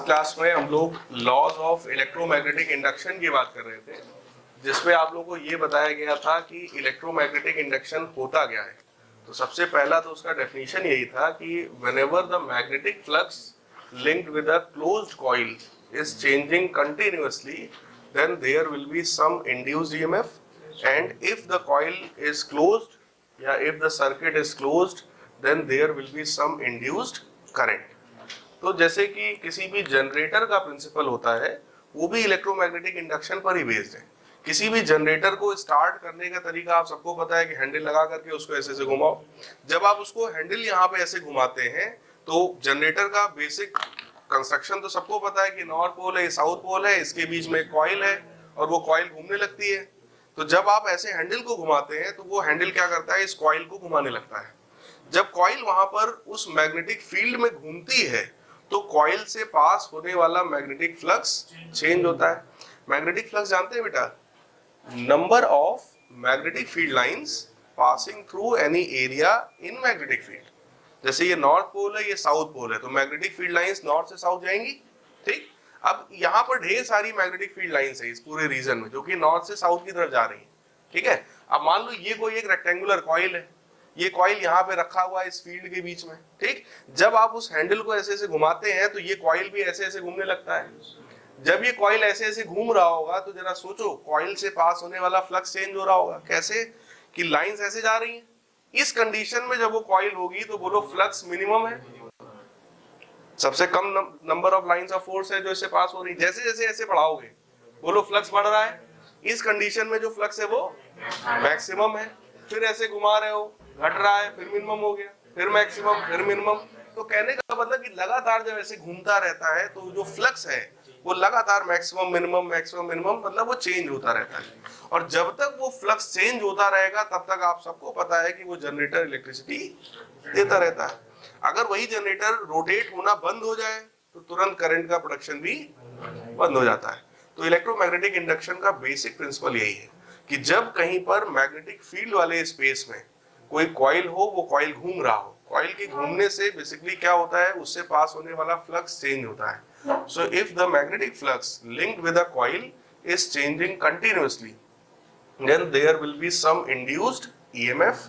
Class में हम लोग लॉज ऑफ इलेक्ट्रोमैग्नेटिक इंडक्शन की बात कर रहे थे, जिसमें आप लोगों को ये बताया गया था कि इलेक्ट्रोमैग्नेटिक इंडक्शन होता क्या है। तो सबसे पहला तो उसका डेफिनेशन यही था कि whenever the magnetic flux linked with a closed coil is changing continuously, then there will be some induced EMF, and if the coil is closed, if the circuit is closed, then there will be some induced current. तो जैसे कि किसी भी generator का principal होता है, वो भी इलेक्ट्रोमैग्नेटिक इंडक्शन पर ही बेस्ड है। किसी भी जनरेटर को स्टार्ट करने का तरीका आप सबको पता है कि हैंडल लगा करके उसको ऐसे से घुमाओ। जब आप उसको हैंडल यहाँ पे ऐसे घुमाते हैं तो जनरेटर का बेसिक कंस्ट्रक्शन तो सबको पता है कि नॉर्थ पोल है, साउथ पोल है, इसके बीच में एक कॉइल है और वो कॉइल घूमने लगती है। तो जब आप ऐसे हैंडल को घुमाते हैं तो वो हैंडल क्या करता है, इस कॉइल को घुमाने लगता है। जब कॉइल वहां पर उस मैग्नेटिक फील्ड में घूमती है तो कॉइल से पास होने वाला मैग्नेटिक फ्लक्स चेंज होता है। मैग्नेटिक फ्लक्स जानते हैं बेटा, number of magnetic field lines passing through any area in magnetic field. जैसे ये नॉर्थ पोल है, ये साउथ पोल है, तो मैग्नेटिक फील्ड लाइंस नॉर्थ से साउथ जाएंगी। ठीक, अब यहाँ पर ढेर सारी मैग्नेटिक फील्ड लाइंस है इस पूरे रीजन में जो कि नॉर्थ से साउथ की तरफ जा रही है। ठीक है, अब मान लो ये कोई एक रेक्टेंगुलर कॉइल है, ये कॉइल यहाँ पे रखा हुआ है इस फील्ड के बीच में। ठीक, जब आप उस हैंडल को ऐसे ऐसे घुमाते हैं तो ये कॉइल भी ऐसे ऐसे घूमने लगता है। जब ये कॉइल ऐसे ऐसे घूम रहा होगा तो जरा सोचो, कॉइल से पास होने वाला फ्लक्स चेंज हो रहा होगा। कैसे कि लाइंस ऐसे जा रही हैं। इस कंडीशन में जब वो कॉइल होगी तो बोलो फ्लक्स मिनिमम है, सबसे कम number of lines of force है जो इससे पास हो रही। जैसे जैसे ऐसे बढ़ाओगे बोलो फ्लक्स बढ़ रहा है। इस कंडीशन में जो फ्लक्स है वो मैक्सिमम है। फिर ऐसे घुमा रहे हो, घट रहा है, फिर मिनिमम हो गया, फिर मैक्सिमम, फिर मिनिमम। तो कहने का मतलब कि लगातार जब ऐसे घूमता रहता है तो जो फ्लक्स है वो लगातार मैक्सिमम मिनिमम मतलब वो चेंज होता रहता है। और जब तक वो फ्लक्स चेंज होता रहेगा तब तक आप सबको पता है कि वो जनरेटर इलेक्ट्रिसिटी देता रहता है। अगर वही जनरेटर रोटेट होना बंद हो जाए तो तुरंत करंट का प्रोडक्शन भी बंद हो जाता है। तो इलेक्ट्रोमैग्नेटिक इंडक्शन का बेसिक प्रिंसिपल यही है कि जब कहीं पर मैग्नेटिक फील्ड वाले स्पेस में कोई कॉइल हो, वो कॉइल घूम रहा हो, कॉइल के घूमने से बेसिकली क्या होता है, उससे पास होने वाला फ्लक्स चेंज होता है। So if the magnetic flux linked with a coil is changing continuously, then there will be some induced EMF,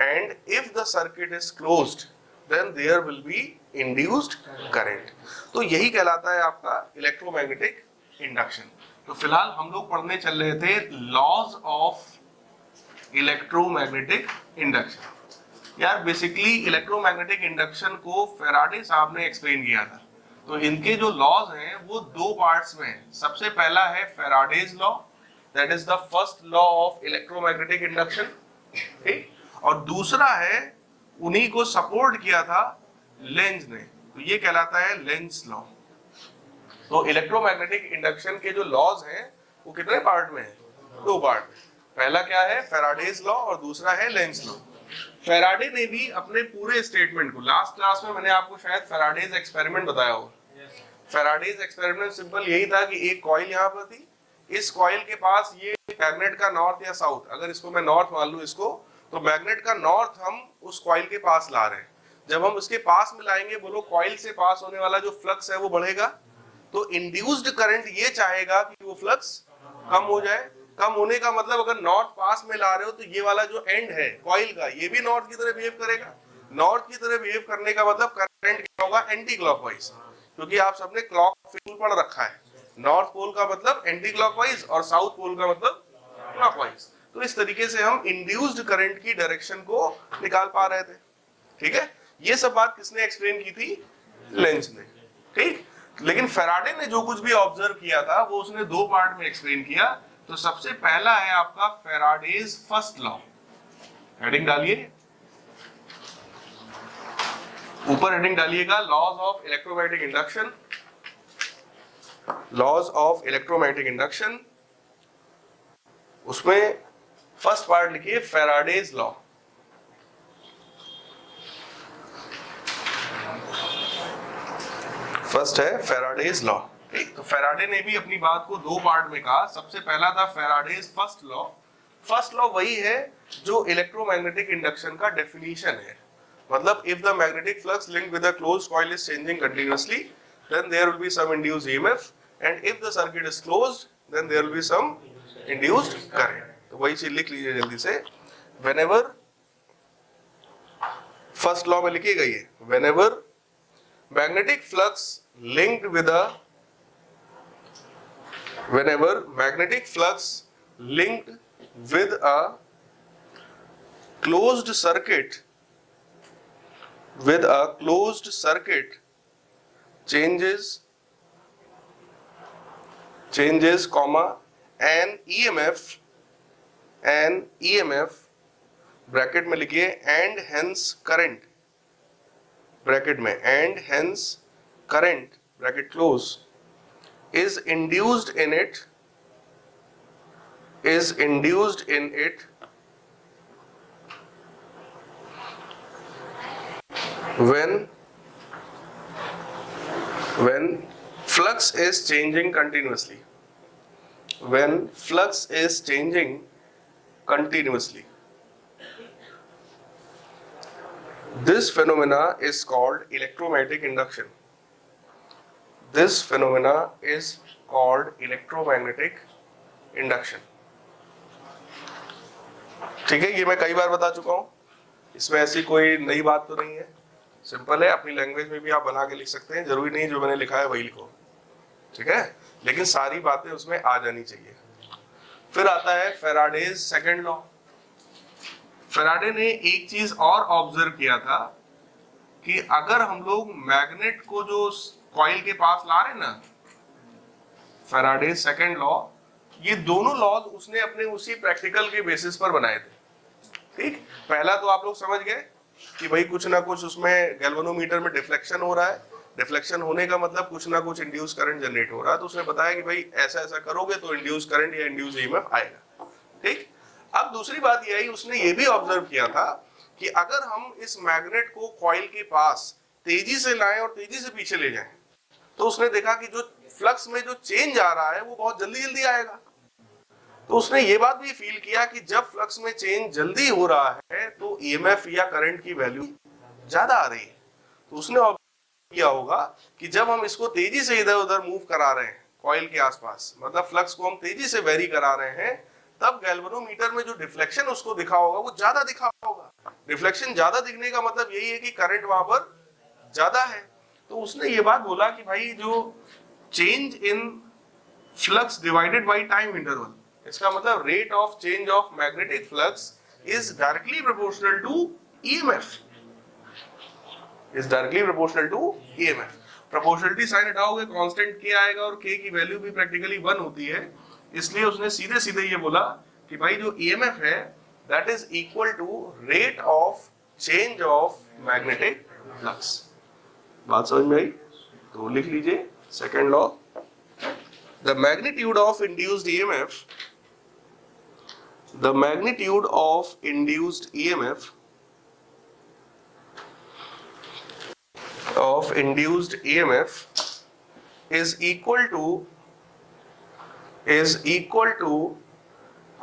and if the circuit is closed, then there will be induced current. तो यही कहलाता है आपका electromagnetic induction. तो फिलहाल हम लोग पढ़ने चल रहे थे लॉज ऑफ इलेक्ट्रोमैग्नेटिक इंडक्शन। यार बेसिकली इलेक्ट्रोमैग्नेटिक इंडक्शन को फैराडे साहब ने एक्सप्लेन किया था। तो इनके जो लॉज हैं वो दो पार्ट्स में हैं। सबसे पहला है Faraday's law, that is the first law of electromagnetic induction. ठीक, और दूसरा है, उन्हीं को सपोर्ट किया था लेंज ने, तो ये कहलाता है लेंज लॉ। तो इलेक्ट्रोमैग्नेटिक इंडक्शन के जो लॉज हैं वो कितने पार्ट में है, दो पार्ट में। पहला क्या है, फैराडेज लॉ, और दूसरा है लेंज लॉ। फैराडे ने भी अपने पूरे स्टेटमेंट को, लास्ट क्लास में मैंने आपको शायद फैराडेज एक्सपेरिमेंट बताया होगा। फैराडेज एक्सपेरिमेंट सिंपल यही था कि एक कॉइल यहाँ पर थी, इस कॉइल के पास ये मैग्नेट का नॉर्थ या साउथ, अगर इसको मैं नॉर्थ मान लूं इसको, तो मैग्नेट का नॉर्थ हम उस कॉइल के पास ला रहे हैं। जब हम उसके पास में लाएंगे, बोलो कॉइल से पास होने वाला जो फ्लक्स है वो बढ़ेगा, तो इंड्यूस्ड करंट ये चाहेगा कि वो फ्लक्स कम हो जाए। कम होने का मतलब अगर नॉर्थ पास में ला रहे हो तो ये वाला जो एंड है कॉइल का, ये भी नॉर्थ की तरह बिहेव करेगा। नॉर्थ की तरह बिहेव करने का मतलब करंट क्या होगा, एंटी क्लॉकवाइज, क्योंकि आप सबने क्लॉक फील्ड पढ़ रखा है। नॉर्थ पोल का मतलब एंटी क्लॉकवाइज और साउथ पोल का मतलब क्लॉकवाइज। तो इस तरीके से हम इंड्यूस्ड करंट की डायरेक्शन को निकाल पा रहे थे। ठीक है, ये सब बात किसने एक्सप्लेन की थी, लेंज ने। ठीक, लेकिन फैराडे ने जो कुछ भी ऑब्जर्व किया था वो उसने दो पार्ट में एक्सप्लेन किया। तो सबसे पहला है आपका फैराडेज फर्स्ट लॉ। हेडिंग डालिए, ऊपर हेडिंग डालिएगा, laws of electromagnetic induction. Laws of electromagnetic induction, उसमें फर्स्ट पार्ट लिखिए फैराडेज लॉ। फर्स्ट है फैराडेज लॉ। ठीक, तो फैराडे ने भी अपनी बात को दो पार्ट में कहा। सबसे पहला था Faraday's first law. First law वही है जो इलेक्ट्रोमैग्नेटिक इंडक्शन का डेफिनेशन है। मतलब if the magnetic flux linked with a closed coil is changing continuously, then there will be some induced EMF, and if the circuit is closed, then there will be some induced current. तो वही चीज लिख लीजिए जल्दी से. Whenever, first law में लिखी गई है, whenever magnetic flux linked with a whenever magnetic flux linked with a closed circuit changes comma an EMF bracket में लिखिए and hence current ब्रैकेट में and hence current bracket close is induced in it when flux is changing continuously. This phenomena is called electromagnetic induction. ठीक है, ये मैं कई बार बता चुका हूं, इसमें ऐसी कोई नई बात तो नहीं है, सिंपल है. अपनी लैंग्वेज में भी आप बना के लिख सकते हैं, जरूरी नहीं जो मैंने लिखा है वही लिखो, ठीक है, लेकिन सारी बातें उसमें आ जानी चाहिए. फिर आता है फैराडेज सेकंड लॉ. फैराडे ने एक चीज और ऑब्जर्व किया था कि अगर हम लोग मैग्नेट को जो कॉइल के पास ला रहे हैं ना, फैराडे सेकंड लॉ, ये दोनों लॉज उसने अपने उसी प्रैक्टिकल के बेसिस पर बनाए थे. ठीक, पहला तो आप लोग समझ गए कि भाई कुछ ना कुछ उसमें गैल्वेनोमीटर में डिफ्लेक्शन हो रहा है, डिफ्लेक्शन होने का मतलब कुछ ना कुछ इंड्यूस करंट जनरेट हो रहा है, तो उसने बताया कि भाई ऐसा ऐसा करोगे तो इंड्यूस करंट या इंड्यूस ईएमएफ आएगा. ठीक, अब दूसरी बात यह है, उसने ये भी ऑब्जर्व किया था कि अगर हम इस मैग्नेट को कॉइल के पास तेजी से लाएं और तेजी से पीछे ले जाएं, तो उसने देखा कि जो फ्लक्स में जो चेंज आ रहा है वो बहुत जल्दी जल्दी आएगा. तो उसने ये बात भी फील किया कि जब फ्लक्स में चेंज जल्दी हो रहा है तो ईएमएफ या करंट की वैल्यू ज्यादा आ रही है. तो उसने ऑब्जर्व किया होगा कि जब हम इसको तेजी से इधर उधर मूव करा रहे हैं कॉइल के आसपास, मतलब फ्लक्स को हम तेजी से वेरी करा रहे हैं, तब गैल्वेनोमीटर में जो डिफ्लेक्शन उसको दिखा होगा वो ज्यादा दिखा होगा. डिफ्लेक्शन ज्यादा दिखने का मतलब यही है कि करंट वहां पर ज्यादा है. तो उसने ये बात बोला कि भाई जो change in flux divided by time interval, इसका मतलब rate of change of magnetic flux is directly proportional to EMF. Proportionality sign हटाओगे, कांस्टेंट के आएगा और के की वैल्यू भी प्रैक्टिकली 1 होती है. इसलिए उसने सीधे सीधे ये बोला कि भाई जो ईएमएफ है that is equal to rate of change of magnetic flux. बात समझ में आई? तो लिख लीजिए second law. The magnitude of induced EMF is equal to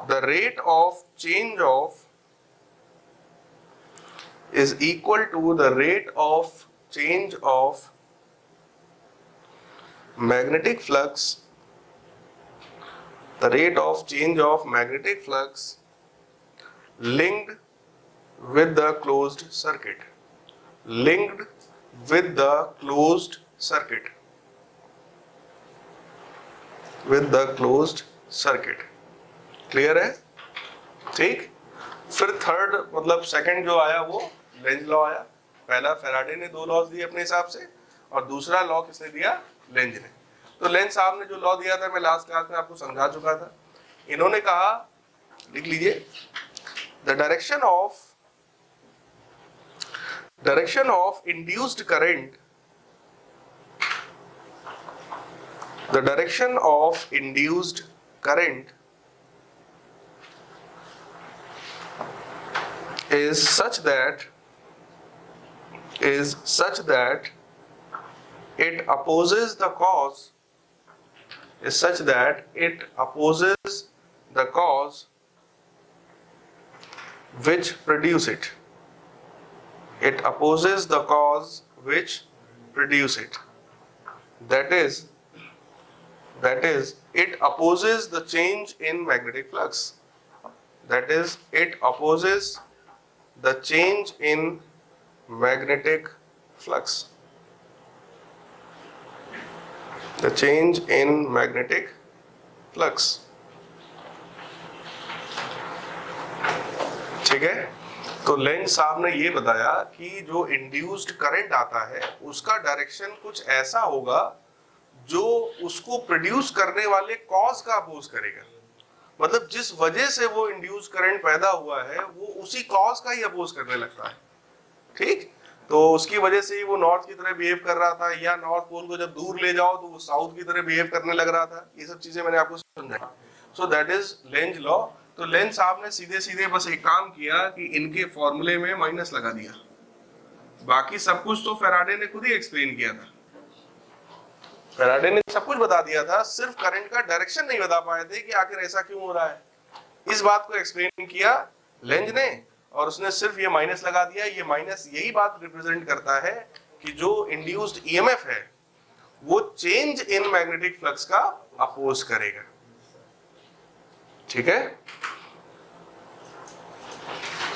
the rate of change of magnetic flux, the rate of change of magnetic flux linked with the closed circuit. Clear है? ठीक. फिर थर्ड मतलब second जो आया वो Lenz law आया. पहला Faraday ने 2 लॉज दिए अपने हिसाब से, और दूसरा लॉ किसने दिया? लेंज ने. तो लेंज साहब ने जो लॉ दिया था मैं लास्ट क्लास में आपको समझा चुका था. इन्होंने कहा, लिख लीजिए, the direction of induced current is such that it opposes the cause which produce it. that is it opposes the change in magnetic flux. That is, it opposes the change in magnetic flux. The change in magnetic flux. ठीक है, तो length साहब ने ये बताया कि जो induced current आता है उसका डायरेक्शन कुछ ऐसा होगा जो उसको प्रोड्यूस करने वाले कॉज का अपोज करेगा। मतलब जिस वजह से वो इंड्यूस करंट पैदा हुआ है वो उसी कॉज का ही अपोज करने लगता है। ठीक, तो उसकी वजह से ही वो नॉर्थ की तरह बिहेव कर रहा था, या नॉर्थ पोल को जब दूर ले जाओ तो वो साउथ की तरह बिहेव करने लग रहा था। ये सब चीजें मैंने आपको समझाई। So that is Lenz law. तो लेंज साहब ने सीधे सीधे बस एक काम किया कि इनके फॉर्मूले में माइनस लगा दिया, बाकी सब कुछ तो फैराडे ने खुद ही एक्सप्लेन किया था। फैराडे ने सब कुछ बता दिया था, सिर्फ करंट का डायरेक्शन नहीं बता पाए थे कि आखिर ऐसा क्यों हो रहा है। इस बात को एक्सप्लेन किया लेंज ने, और उसने सिर्फ ये माइनस लगा दिया। ये माइनस यही बात रिप्रेजेंट करता है कि जो इंड्यूस्ड ईएमएफ है वो चेंज इन मैग्नेटिक फ्लक्स का अपोज करेगा। ठीक है,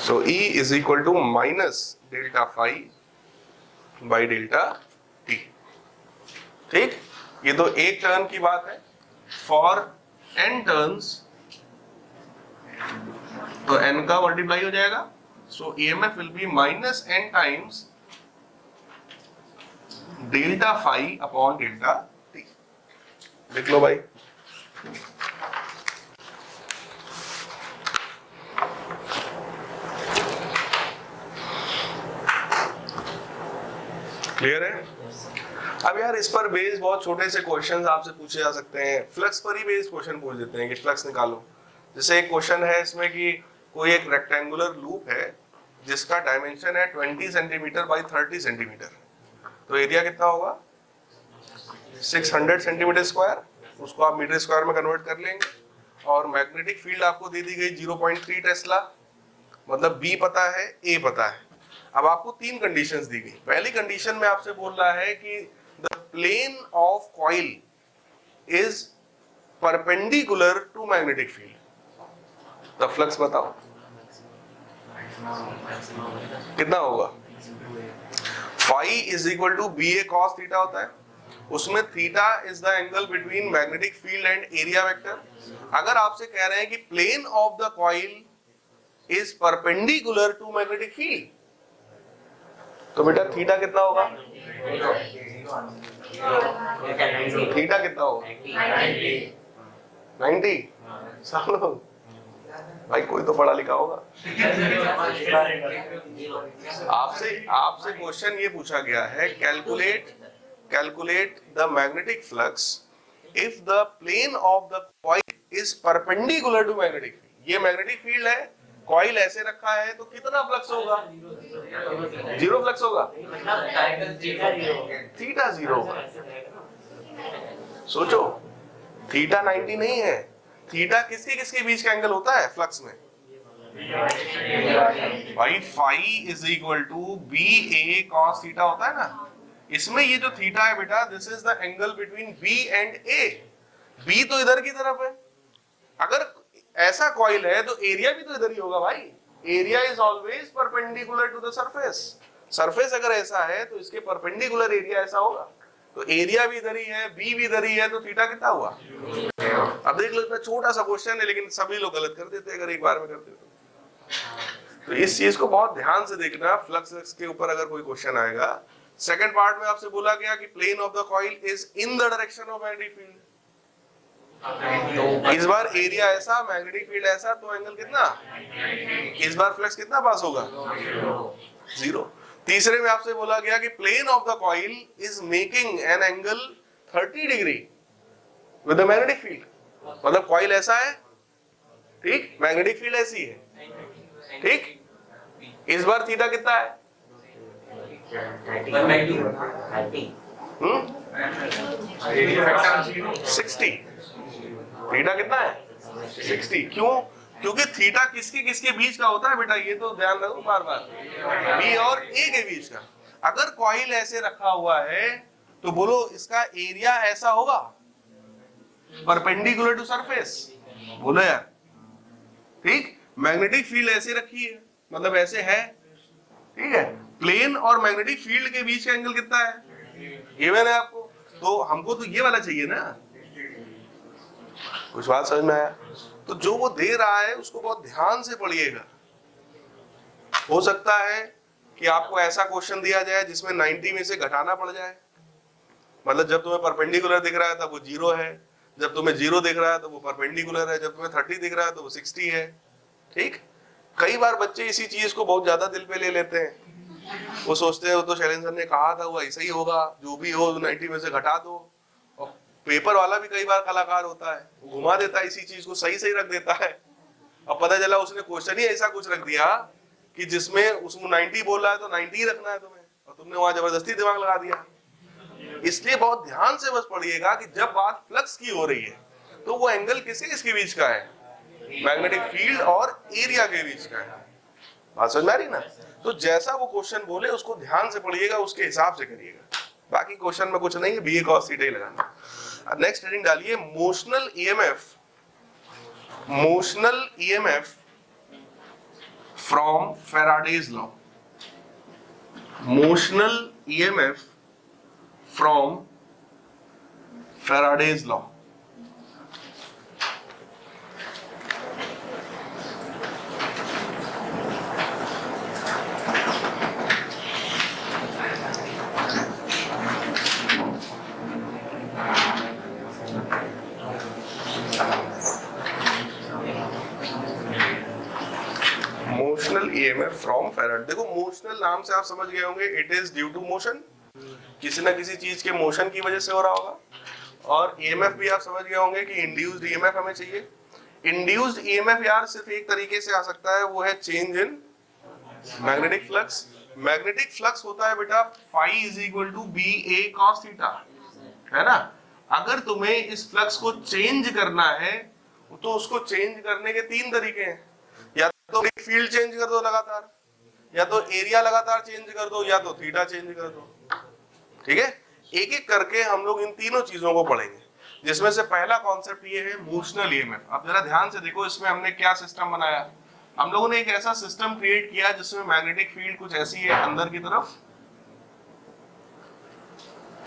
so E is equal to minus delta phi by delta t. ठीक, ये तो एक टर्न की बात है। फॉर n टर्न्स तो n का मल्टीप्लाई हो जाएगा, so EMF will be minus n times delta phi upon delta t. लिख लो भाई। क्लियर है? अब यार इस पर बेस बहुत छोटे से क्वेश्चंस आपसे पूछे जा सकते हैं। फ्लक्स पर ही बेस क्वेश्चन पूछ देते हैं कि फ्लक्स निकालो। जैसे एक क्वेश्चन है इसमें कि कोई एक रेक्टेंगुलर लूप है जिसका डायमेंशन है 20 सेंटीमीटर बाई 30 सेंटीमीटर, तो एरिया कितना होगा 600 सेंटीमीटर स्क्वायर। उसको आप मीटर स्क्वायर में कन्वर्ट कर लेंगे, और मैग्नेटिक फील्ड आपको दे दी गई 0.3 टेस्ला, मतलब B पता है, A पता है। अब आपको तीन कंडीशंस दी गई। पहली कंडीशन में आपसे बोल रहा है कि the plane of coil is perpendicular to magnetic field. The flux बताओ कितना होगा। Phi is equal to B A cos theta होता है, उसमें theta is the angle between magnetic field and area vector. अगर आपसे कह रहे हैं कि plane of the coil is perpendicular to magnetic field, तो बेटा थीटा कितना होगा, थीटा कितना होगा 90। सब लोग भाई कोई तो पढ़ा लिखा होगा। आपसे क्वेश्चन ये पूछा गया है, calculate the magnetic flux if the plane of the coil is perpendicular to magnetic field. ये मैग्नेटिक फील्ड है, कॉइल ऐसे रखा है, तो कितना फ्लक्स होगा, जीरो फ्लक्स होगा, थीटा जीरो होगा। सोचो, थीटा 90 नहीं है। थीटा किसके किसके बीच का एंगल होता है फ्लक्स में भाई, phi is equal to B A cos theta होता है ना। इसमें ये जो थीटा है बेटा, this is the angle between B and A. B तो इधर की तरफ है, अगर ऐसा कॉइल है तो एरिया भी तो इधर ही होगा भाई। Area is always perpendicular to the surface. Surface अगर ऐसा है तो इसके परपेंडिकुलर एरिया ऐसा होगा, तो एरिया भी इधर ही है, बी भी इधर ही है, तो थीटा कितना हुआ। अब देख लो, इतना छोटा सा क्वेश्चन है लेकिन सभी लोग गलत कर देते अगर एक बार में करते तो इस चीज को बहुत ध्यान से देखना। फ्लक्स के ऊपर अगर कोई क्वेश्चन आएगा, सेकंड पार्ट में आपसे बोला गया कि plane of the coil is in the direction of magnetic field. इस बार एरिया ऐसा, मैग्नेटिक फील्ड ऐसा, तो एंगल कितना, इस बार फ्लक्स कितना पास होगा, जीरो। तीसरे में आपसे बोला गया कि plane of the coil is making an angle 30 degree with the magnetic field, मतलब कॉइल ऐसा है, ठीक, मैग्नेटिक फील्ड ऐसी है, ठीक। इस बार थीटा कितना है, 60। थीटा कितना है 60। क्यों? क्योंकि थीटा किसके किसके बीच का होता है बेटा, ये तो ध्यान रखो बार बार, बी और ए के बीच का। अगर कॉइल ऐसे रखा हुआ है तो बोलो इसका एरिया ऐसा होगा परपेंडिकुलर टू सरफेस, बोलो यार। ठीक, मैग्नेटिक फील्ड ऐसे रखी है, मतलब ऐसे है, ठीक है। प्लेन और मैग्नेटिक फील्ड के बीच का एंगल कितना है, गिवन है आपको, तो हमको तो ये वाला चाहिए ना। कुछ बात समझ में आया? तो जो वो दे रहा है उसको बहुत ध्यान से पढ़िएगा। हो सकता है कि आपको ऐसा क्वेश्चन दिया जाए जिसमें 90 में से घटाना पड़ जाए, मतलब जब तुम्हें परपेंडिकुलर दिख रहा है तब वो 0 है, जब तुम्हें 0 दिख रहा है तो वो परपेंडिकुलर है, जब तुम्हें 30 दिख रहा है तो वो 60 है। ठीक, कई बार बच्चे इसी चीज को बहुत ज्यादा दिल पे ले लेते हैं। वो सोचते हैं वो तो शैलेंद्र सर ने कहा था वो ऐसा ही होगा, जो भी हो 90 में से घटा दो। और पेपर वाला भी कई बार कलाकार होता है, वो घुमा देता है इसी चीज को, सही सही रख देता है। अब पता चला उसने क्वेश्चन ही ऐसा कुछ रख दिया कि जिसमें उसमें 90 बोल रहा है तो 90 ही रखना है तुम्हें, और तुमने वहां जबरदस्ती दिमाग लगा दिया। इसलिए बहुत ध्यान से बस पढ़िएगा कि जब बात फ्लक्स की हो रही है तो वो एंगल किसके बीच का है, मैग्नेटिक फील्ड और एरिया के बीच का है। बात समझ में आ रही ना? तो जैसा वो क्वेश्चन बोले उसको ध्यान से पढ़िएगा, उसके हिसाब से करिएगा। बाकी क्वेश्चन में कुछ नहीं है, बीए cos थीटा ही लगाना। नेक्स्ट हेडिंग डालिए motional EMF from Faraday's law. Motional EMF from Faraday's law. Motional EMF from Faraday. देखो मोशनल नाम से आप समझ गए होंगे, it is due to motion, किसी ना किसी चीज के मोशन की वजह से हो रहा होगा। और ईएमएफ भी आप समझ गए होंगे कि इंड्यूस्ड ईएमएफ हमें चाहिए। इंड्यूस्ड ईएमएफ यार सिर्फ एक तरीके से आ सकता है, वो है change in magnetic flux. Magnetic flux होता है बेटा phi is equal to B A cos theta, है ना। अगर तुम्हें इस फ्लक्स को चेंज करना है तो उसको चेंज करने के 3 तरीके हैं, या तो फील्ड चेंज कर दो लगातार, या तो एरिया लगातार चेंज कर दो, या तो थीटा चेंज कर दो। ठीक है, एक एक करके हम लोग इन तीनों चीजों को पढ़ेंगे, जिसमें से पहला कॉन्सेप्ट ये है मोशनल ईएमएफ। अब जरा ध्यान से देखो, इसमें हमने क्या सिस्टम बनाया। हम लोगों ने एक ऐसा सिस्टम क्रिएट किया जिसमें मैग्नेटिक फील्ड कुछ ऐसी है अंदर की तरफ।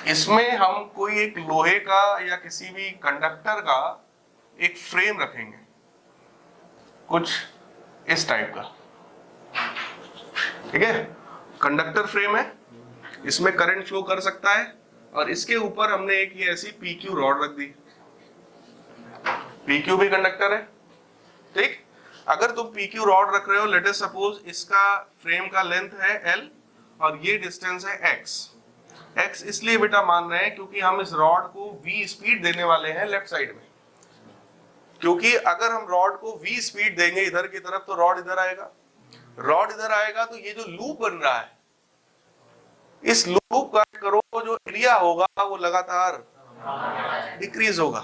इसमें हम कोई एक लोहे का या किसी भी कंडक्टर का एक फ्रेम रखेंगे, कुछ इस टाइप का। ठीक है, कंडक्टर फ्रेम है, इसमें करंट फ्लो कर सकता है, और इसके ऊपर हमने एक ये ऐसी PQ रॉड रख दी। PQ भी कंडक्टर है। ठीक, अगर तुम PQ रॉड रख रहे हो, लेट अस सपोज इसका फ्रेम का लेंथ है L और ये डिस्टेंस है X। X इसलिए बेटा मान रहे हैं क्योंकि हम इस रॉड को V स्पीड देने वाले हैं लेफ्ट साइड में, क्योंकि अगर हम रॉड को V स्पीड देंगे इधर की तरफ तो रॉड इधर आएगा, रॉड इधर आएगा तो ये जो लूप बन रहा है, इस लूप का करो जो एरिया होगा वो लगातार डिक्रीज होगा।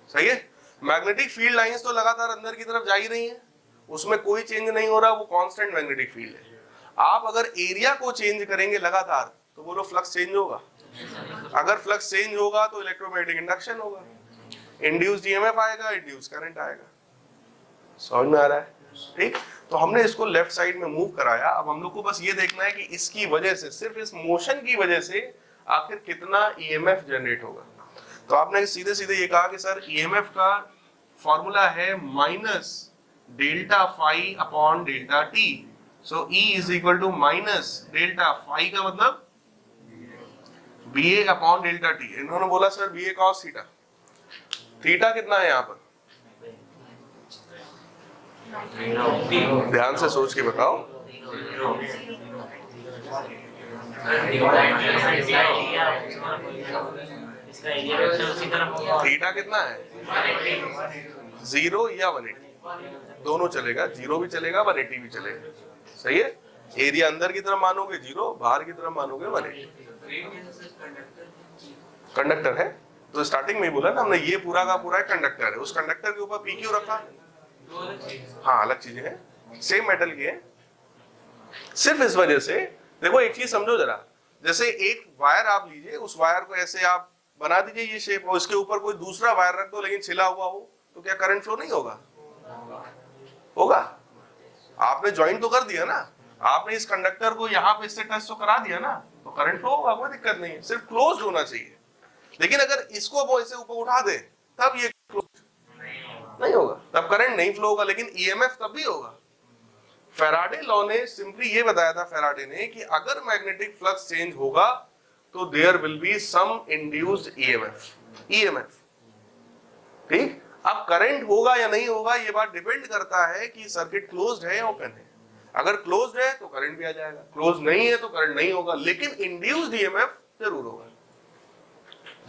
सही है, मैग्नेटिक फील्ड लाइंस तो लगातार अंदर की तरफ जा ही रही है, उसमें कोई चेंज नहीं हो रहा, वो कांस्टेंट मैग्नेटिक फील्ड है। आप अगर एरिया को चेंज करेंगे लगातार तो बोलो फ्लक्स चेंज होगा। अगर फ्लक्स चेंज होगा तो इलेक्ट्रोमैग्नेटिक इंडक्शन होगा, इंड्यूस्ड ईएमएफ आएगा, इंड्यूस्ड करंट आएगा। समझ में आ रहा है? ठीक, तो हमने इसको लेफ्ट साइड में मूव कराया। अब हम लोग को बस ये देखना है कि इसकी वजह से, सिर्फ इस मोशन की वजह से आखिर कितना ईएमएफ जनरेट होगा। तो आपने सीधे सीधे ये कहा कि सर ईएमएफ का फॉर्मूला है minus delta phi upon delta t. So E is equal to minus delta phi का मतलब B A upon delta t. इन्होंने बोला sir B A cos theta, theta कितना है यहाँ पर, ध्यान से सोच के बताओ। थीटा कितना है, 0 या 180, दोनों चलेगा, 0 भी चलेगा 180 भी चलेगा। सही है, एरिया अंदर की तरफ मानोगे 0, बाहर की तरफ मानोगे 180। कंडक्टर है तो स्टार्टिंग में ही बोला ना हमने, ये पूरा का पूरा कंडक्टर है, उस कंडक्टर के ऊपर PQ रखा। हाँ अलग चीजें हैं, सेम मेटल की है। सिर्फ इस वजह से देखो, एक चीज समझो जरा, जैसे एक वायर आप लीजिए, उस वायर को ऐसे आप बना दीजिए ये शेप, और इसके ऊपर कोई दूसरा वायर रख दो लेकिन छिला हुआ हो, तो क्या करंट फ्लो नहीं होगा? होगा। आपने ज्वाइन तो कर दिया ना, आपने इस कंडक्टर को यहाँ पे इससे टच तो करा दिया ना, तो करंट फ्लो होगा, कोई दिक्कत नहीं है, सिर्फ क्लोज होना चाहिए। लेकिन अगर इसको वो ऐसे ऊपर उठा दे तब ये क्लोज नहीं होगा, तब करंट नहीं फ्लो होगा, लेकिन ईएमएफ तब भी होगा। फैराडे लॉ ने सिंपली ये बताया था, फैराडे ने, कि अगर मैग्नेटिक फ्लक्स चेंज होगा तो there will be some induced EMF. ठीक, अब करंट होगा या नहीं होगा ये बात डिपेंड करता है कि सर्किट क्लोज्ड है या ओपन है। अगर क्लोज्ड है तो करंट भी आ जाएगा, क्लोज नहीं है तो करंट नहीं होगा, लेकिन इंड्यूस्ड ईएमएफ जरूर होगा।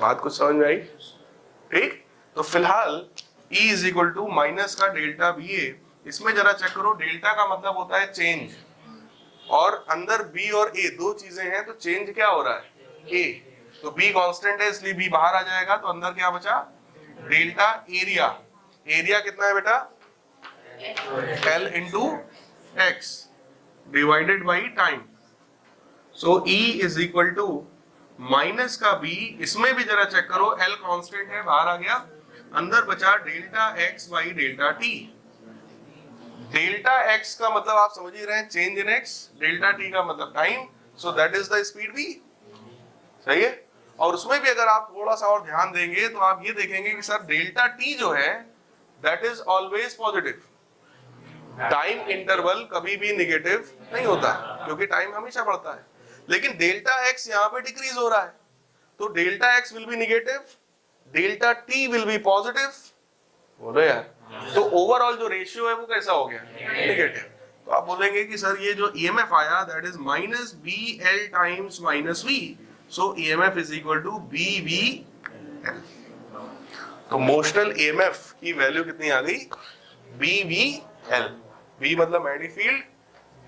बात कुछ समझ में आई? ठीक, तो फिलहाल E is equal to minus का डेल्टा VA, इसमें जरा चेक करो, डेल्टा का मतलब होता है चेंज, और अंदर B और A दो चीजें हैं, तो चेंज क्या हो रहा है? A, तो B कांस्टेंट है इसलिए B बाहर आ जाएगा, तो अंदर क्या बचा? Delta area. एरिया कितना है बेटा? L into x divided by time. So E is equal to minus का B, इसमें भी जरा चेक करो, L कांस्टेंट है बाहर आ गया, अंदर बचा delta x by delta t। Delta x का मतलब आप समझ ही रहे हैं, change in x, delta t का मतलब time, so that is the speed v। सही है। और उसमें भी अगर आप थोड़ा सा और ध्यान देंगे तो आप ये देखेंगे कि सर डेल्टा t जो है that is always positive, time interval कभी भी नेगेटिव नहीं होता, क्योंकि टाइम हमेशा बढ़ता है। लेकिन डेल्टा x यहाँ पे डिक्रीज हो रहा है, तो delta x will be negative, delta t will be positive. बोलो यार, तो ओवरऑल जो रेशियो है वो कैसा हो गया? नेगेटिव। तो आप बोलेंगे कि सर ये जो ईएमएफ आया that is minus BL times minus V, so EMF is equal to BVL। तो मोशनल ईएमएफ की वैल्यू कितनी आ गई? BVL। V मतलब मैग्नेटिक फील्ड,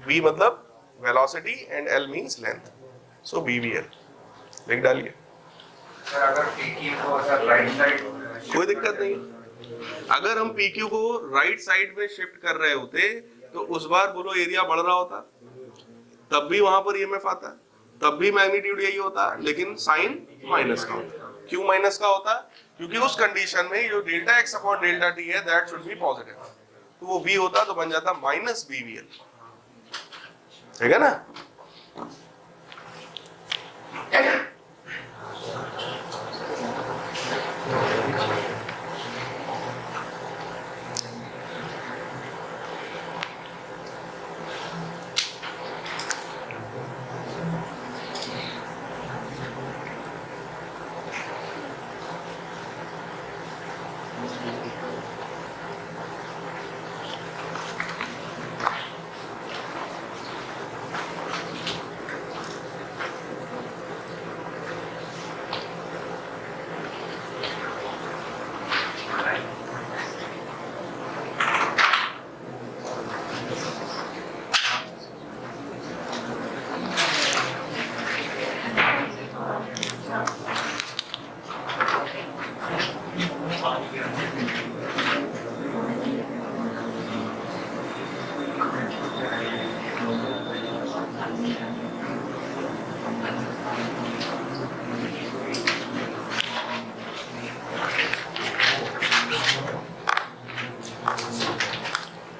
V मतलब velocity and L means length, so BVL लिख डालिए। अगर PQ को राइट साइड, कोई दिक्कत नहीं, अगर हम PQ को राइट साइड में शिफ्ट कर रहे होते तो उस बार बोलो एरिया बढ़ रहा होता, तब भी वहां पर ईएमएफ आता, तब भी मैग्नीट्यूड यही होता, लेकिन साइन माइनस का होता। क्यों माइनस का होता? क्योंकि उस कंडीशन में जो delta x upon delta T है दैट शुड बी पॉजिटिव, तो वो V होता तो बन जाता माइनस BVL। ठीक है ना?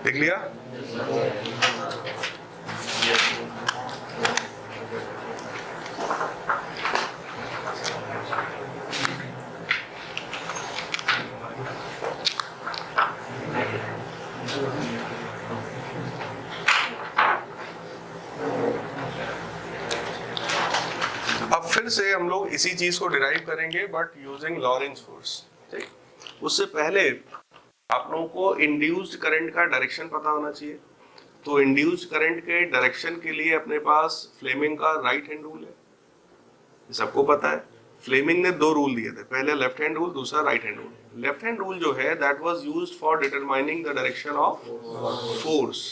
देख लिया? अब फिर से हम लोग इसी चीज को डिराइव करेंगे बट यूजिंग लॉरेंज फोर्स। ठीक, उससे पहले आप लोगों को इंड्यूस्ड करंट का डायरेक्शन पता होना चाहिए। तो इंड्यूस्ड करंट के डायरेक्शन के लिए अपने पास फ्लेमिंग का राइट हैंड रूल है, ये सबको पता है। फ्लेमिंग ने दो रूल दिए थे, पहले लेफ्ट हैंड रूल, दूसरा right hand rule. Left hand rule जो है that was used for determining the direction of force,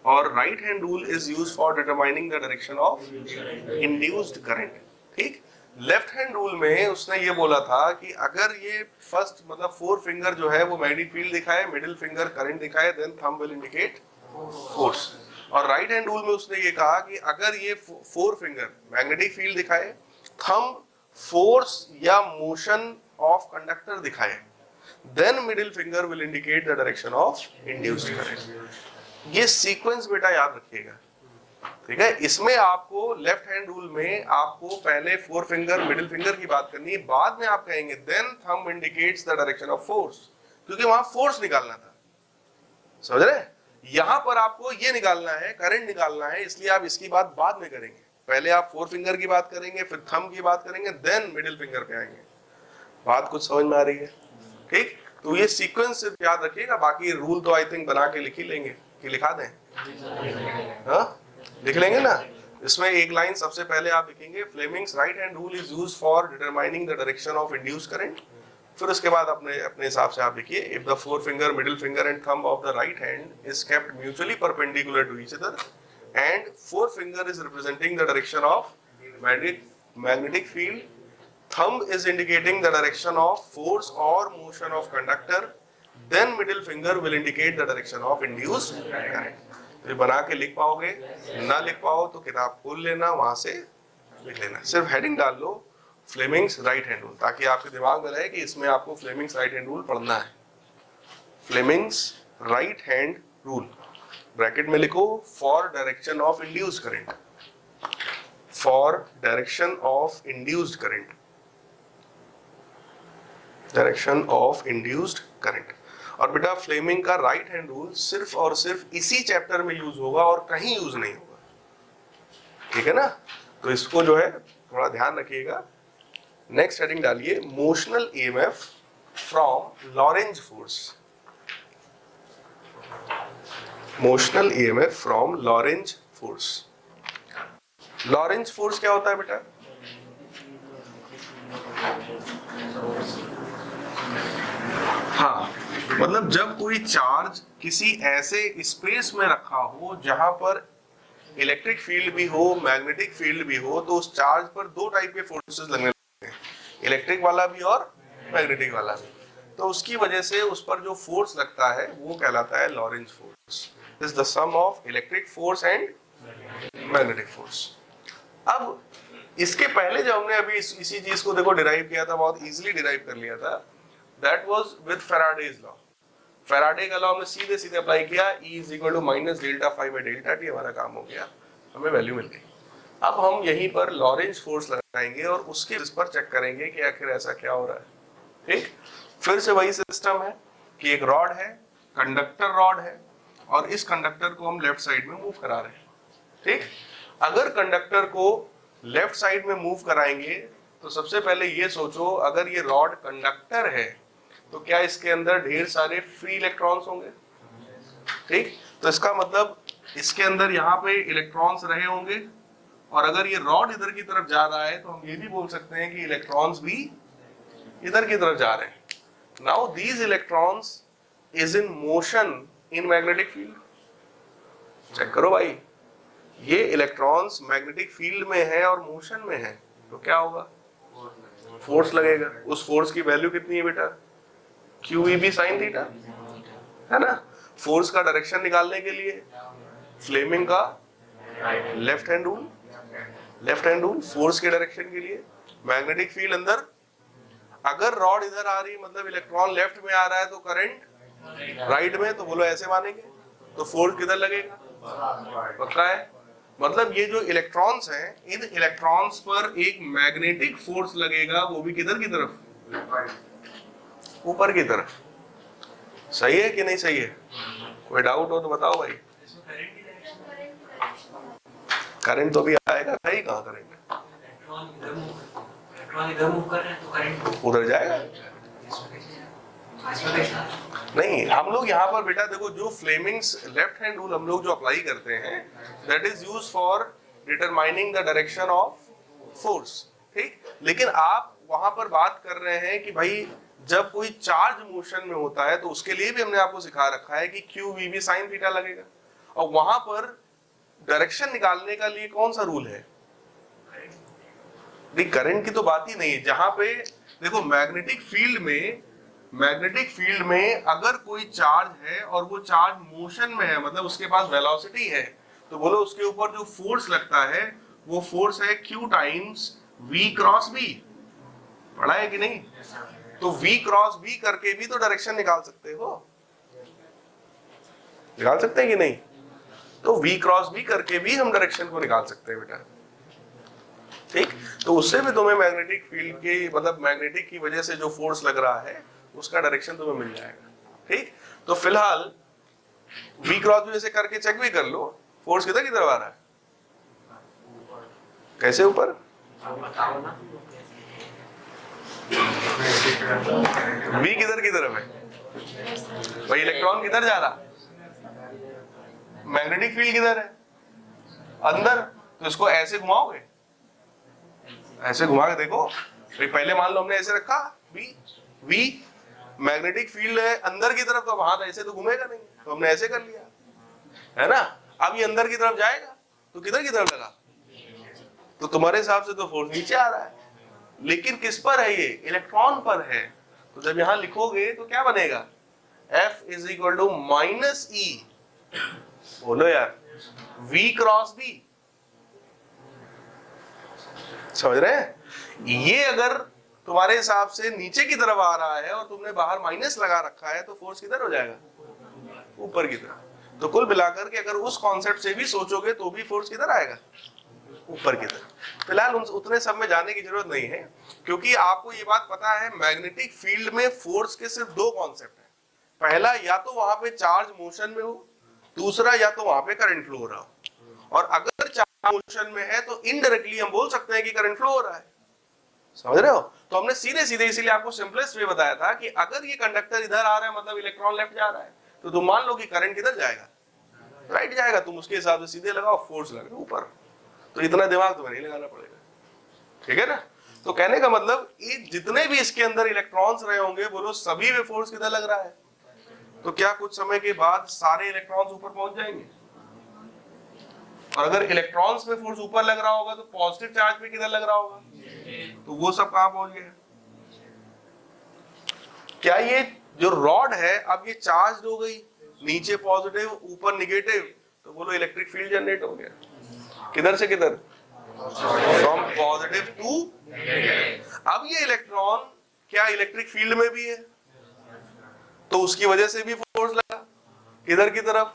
और right hand rule is used for determining the direction of induced current. ठीक, left hand rule में उसने ये बोला था कि अगर ये फर्स्ट मतलब फोर फिंगर जो है वो मैग्नेटिक फील्ड दिखाए, मिडिल फिंगर करंट दिखाए, then thumb will indicate force. और राइट हैंड रूल में उसने ये कहा कि अगर ये फोर फिंगर मैग्नेटिक फील्ड दिखाए, थंब फोर्स या मोशन ऑफ कंडक्टर दिखाए, then middle finger will indicate the direction of induced current. ये सीक्वेंस बेटा याद रखिएगा, ठीक है। इसमें आपको लेफ्ट हैंड रूल में आपको पहले फोर फिंगर मिडिल फिंगर की बात करनी है, बाद में आप कहेंगे then thumb indicates the direction of force, क्योंकि वहां फोर्स निकालना था, समझ रहे। यहां पर आपको ये निकालना है, करंट निकालना है, इसलिए आप इसकी बात बाद में करेंगे। पहले आप फोर फिंगर की बात करेंगे, फिर थंब की बात करेंगे, देन मिडिल फिंगर पे आएंगे। बात कुछ समझ में आ रही है, ठीक। तो ये सीक्वेंस सिर्फ याद रखिएगा, बाकी रूल तो आई थिंक बना के लिख ही लेंगे कि लिखा दें, हाँ लिख लेंगे ना। इसमें एक लाइन सबसे पहले आप लिखेंगे, Fleming's right hand rule is used for determining the direction of induced current. फिर उसके बाद अपने हिसाब से आप लिखिए, if the four finger middle finger and thumb of the right hand is kept mutually perpendicular to each other and four finger is representing the direction of magnetic field, thumb is indicating the direction of force or motion of conductor, then middle finger will indicate the direction of induced current। तो ये बना के लिख पाओगे, ना लिख पाओ तो किताब खोल लेना, वहां से लिख लेना, सिर्फ हेडिंग डाल लो फ्लेमिंग्स राइट हैंड रूल, ताकि आपके दिमाग में रहे कि इसमें आपको फ्लेमिंग्स राइट हैंड रूल पढ़ना है। Fleming's right hand rule bracket में लिखो, for direction of induced current, for direction of induced current, direction of induced current. और बेटा फ्लेमिंग का राइट हैंड रूल सिर्फ और सिर्फ इसी चैप्टर में यूज होगा और कहीं यूज नहीं होगा, ठीक है ना। तो इसको जो है थोड़ा ध्यान रखिएगा। नेक्स्ट हेडिंग डालिए, motional EMF from Lorentz force, motional EMF from Lorentz force. Lorentz force क्या होता है बेटा? हाँ, मतलब जब कोई चार्ज किसी ऐसे स्पेस में रखा हो जहां पर इलेक्ट्रिक फील्ड भी हो, मैग्नेटिक फील्ड भी हो, तो उस चार्ज पर दो टाइप के फोर्सेस लगने लगते हैं, इलेक्ट्रिक वाला भी और मैग्नेटिक वाला भी। तो उसकी वजह से उस पर जो फोर्स लगता है वो कहलाता है Lorentz force. Is the sum of electric force and magnetic force. अब इसके पहले जब हमने अभी इसी चीज को देखो डिराइव किया था, बहुत इजीली डिराइव कर लिया था, that was with Faraday's law. Faraday का लॉ हमने सीधे सीधे अप्लाई किया, E is equal to minus delta phi by delta t, हमारा काम हो गया, हमें वैल्यू मिल गई। अब हम यहीं पर लॉरेंज फोर्स लगाएंगे और उसके इस पर चेक करेंगे कि आखिर ऐसा क्या हो रहा है, ठीक। फिर से वही सिस्टम है कि एक रॉड है, कंडक्टर रॉड है, और इस कंडक्टर को हम लेफ्ट साइड में मूव करा रहे हैं, ठीक। अगर कंडक्टर को लेफ्ट साइड में मूव कराएंगे तो सबसे पहले ये सोचो, अगर ये रॉड कंडक्टर है तो क्या इसके अंदर ढेर सारे फ्री इलेक्ट्रॉन्स होंगे, ठीक। तो इसका मतलब इसके अंदर यहाँ पे इलेक्ट्रॉन्स रहे होंगे, और अगर ये रॉड इधर की तरफ जा रहा है तो हम ये भी बोल सकते हैं कि इलेक्ट्रॉन्स भी इधर की तरफ जा रहे हैं। Now these electrons is in motion in magnetic field. Check करो भाई, ये इलेक्ट्रॉन्स मैग्नेटिक फील्ड में है और मोशन में है, तो क्या होगा? फोर्स लगेगा। उस फोर्स की वैल्यू कितनी है बेटा? QEB sin थीटा, है ना। फोर्स का डायरेक्शन निकालने के लिए फ्लेमिंग का left hand rule, left hand rule force के डायरेक्शन के लिए। मैग्नेटिक फील्ड अंदर, अगर रॉड इधर आ रही मतलब इलेक्ट्रॉन लेफ्ट में आ रहा है तो करंट राइट में, तो बोलो ऐसे मानेंगे, तो फोर्स किधर लगेगा? पक्का है। मतलब ये जो इलेक्ट्रॉन्स हैं, इन इलेक्ट्रॉन्स पर एक मैग्नेटिक फोर्स लगेगा, वो भी किधर की तरफ? ऊपर की तरफ। सही है कि नहीं सही है? कोई डाउट हो तो बताओ भाई। करंट तो भी आएगा, है ही कहाँ करंट? उधर जाएगा नहीं। हम लोग यहाँ पर बेटा देखो, जो फ्लेमिंग्स लेफ्ट हैंड रूल हम लोग जो अप्लाई करते हैं, that is used for determining the direction of force, ठीक। लेकिन आप वहां पर बात कर रहे हैं कि भाई जब कोई चार्ज मोशन में होता है तो उसके लिए भी हमने आपको सिखा रखा है कि QVB sin थीटा लगेगा, और वहां पर डायरेक्शन निकालने का लिए कौन सा रूल है? करंट की तो बात ही नहीं है। जहां पे देखो मैग्नेटिक फील्ड में अगर कोई चार्ज है और वो चार्ज मोशन में है, मतलब उसके पास वेलोसिटी है, तो बोलो उसके ऊपर जो फोर्स लगता है वो फोर्स है Q times V cross B। पढ़ा है कि नहीं? तो V क्रॉस B करके भी तो डायरेक्शन निकाल सकते हो, निकाल सकते हैं कि नहीं? तो V क्रॉस B करके भी हम डायरेक्शन को निकाल सकते हैं बेटा, ठीक। तो उससे भी तुम्हें मैग्नेटिक फील्ड की मतलब मैग्नेटिक की वजह से जो फोर्स लग रहा है उसका डायरेक्शन तुम्हें मिल जाएगा, ठीक। तो फिलहाल V क्रॉस B ऐसे करके चेक भी कर लो, फोर्स किधर की तरफ आ रहा है, कैसे ऊपर, V किधर की तरफ है भाई, इलेक्ट्रॉन किधर जा रहा, मैग्नेटिक फील्ड किधर है, अंदर। तो इसको ऐसे घुमाओगे, ऐसे घुमा के देखो भाई, पहले मान लो हमने ऐसे रखा V मैग्नेटिक फील्ड है अंदर की तरफ, तो अब हाथ ऐसे तो घूमेगा नहीं, तो हमने ऐसे कर लिया, है ना। अब ये अंदर की तरफ जाएगा तो किधर की तरफ लगा, तो तुम्हारे हिसाब से तो फोर्स नीचे आ रहा है, लेकिन किस पर है ये, इलेक्ट्रॉन पर है। तो जब यहां लिखोगे तो क्या बनेगा, F is equal to minus E, बोलो यार, V क्रॉस B, समझ रहे हैं। ये अगर तुम्हारे हिसाब से नीचे की तरफ आ रहा है और तुमने बाहर माइनस लगा रखा है तो फोर्स किधर हो जाएगा, ऊपर की तरफ। तो कुल मिलाकर के अगर उस कॉन्सेप्ट से भी सोचोगे तो भी फोर्स किधर आएगा, ऊपर की तरफ। फिलहाल उतने सब में जाने की जरूरत नहीं है, क्योंकि आपको ये बात पता है मैग्नेटिक फील्ड में फोर्स के सिर्फ दो कॉन्सेप्ट है। पहला, या तो वहां पे चार्ज मोशन में हो, दूसरा या तो वहां पे करंट फ्लो हो रहा हो। और अगर चार्ज मोशन में है तो इनडायरेक्टली हम बोल सकते हैं कि करंट फ्लो हो रहा है, समझ रहे हो। तो हमने सीधे सीधे इसीलिए आपको सिंपलेस्ट वे बताया था कि अगर ये कंडक्टर इधर आ रहा है मतलब इलेक्ट्रॉन लेफ्ट जा रहा है, तो तुम मान लो कि करंट किधर जाएगा, राइट जाएगा। तुम उसके हिसाब से सीधे लगाओ, फोर्स लगे ऊपर। तो इतना दिमाग तुम्हें नहीं लगाना पड़ेगा, ठीक है ना। तो कहने का मतलब ये जितने भी इसके अंदर इलेक्ट्रॉन्स रहे होंगे, बोलो सभी में फोर्स किधर लग रहा है। तो क्या कुछ समय के बाद सारे इलेक्ट्रॉन्स ऊपर पहुंच जाएंगे, और अगर इलेक्ट्रॉन्स में फोर्स ऊपर लग रहा होगा तो पॉजिटिव चार्ज पे किधर लग रहा होगा, तो वो सब कहां पहुंच गए। क्या ये जो रॉड है अब ये चार्ज हो गई, नीचे पॉजिटिव ऊपर निगेटिव, तो बोलो इलेक्ट्रिक फील्ड जनरेट हो गया। किधर से किधर, फ्रॉम पॉजिटिव टू नेगेटिव। अब ये इलेक्ट्रॉन क्या इलेक्ट्रिक फील्ड में भी है, तो उसकी वजह से भी फोर्स लगा किधर की तरफ।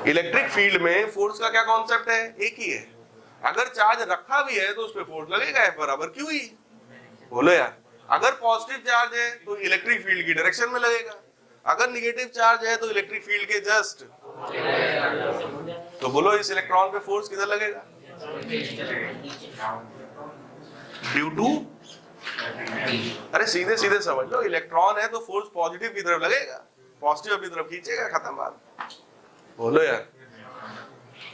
इलेक्ट्रिक फील्ड में फोर्स का क्या कॉन्सेप्ट है, एक ही है। अगर चार्ज रखा भी है तो उस पर फोर्स लगेगा, F बराबर क्यू ही। बोलो यार, अगर पॉजिटिव चार्ज है तो इलेक्ट्रिक फील्ड की डायरेक्शन में लगेगा, अगर नेगेटिव चार्ज है तो इलेक्ट्रिक फील्ड के जस्ट। तो बोलो इस इलेक्ट्रॉन पे फोर्स किधर लगेगा, ड्यू टू, अरे सीधे सीधे समझ लो, इलेक्ट्रॉन है तो फोर्स पॉजिटिव की तरफ लगेगा, पॉजिटिव की तरफ खींचेगा, खत्म बात। बोलो यार,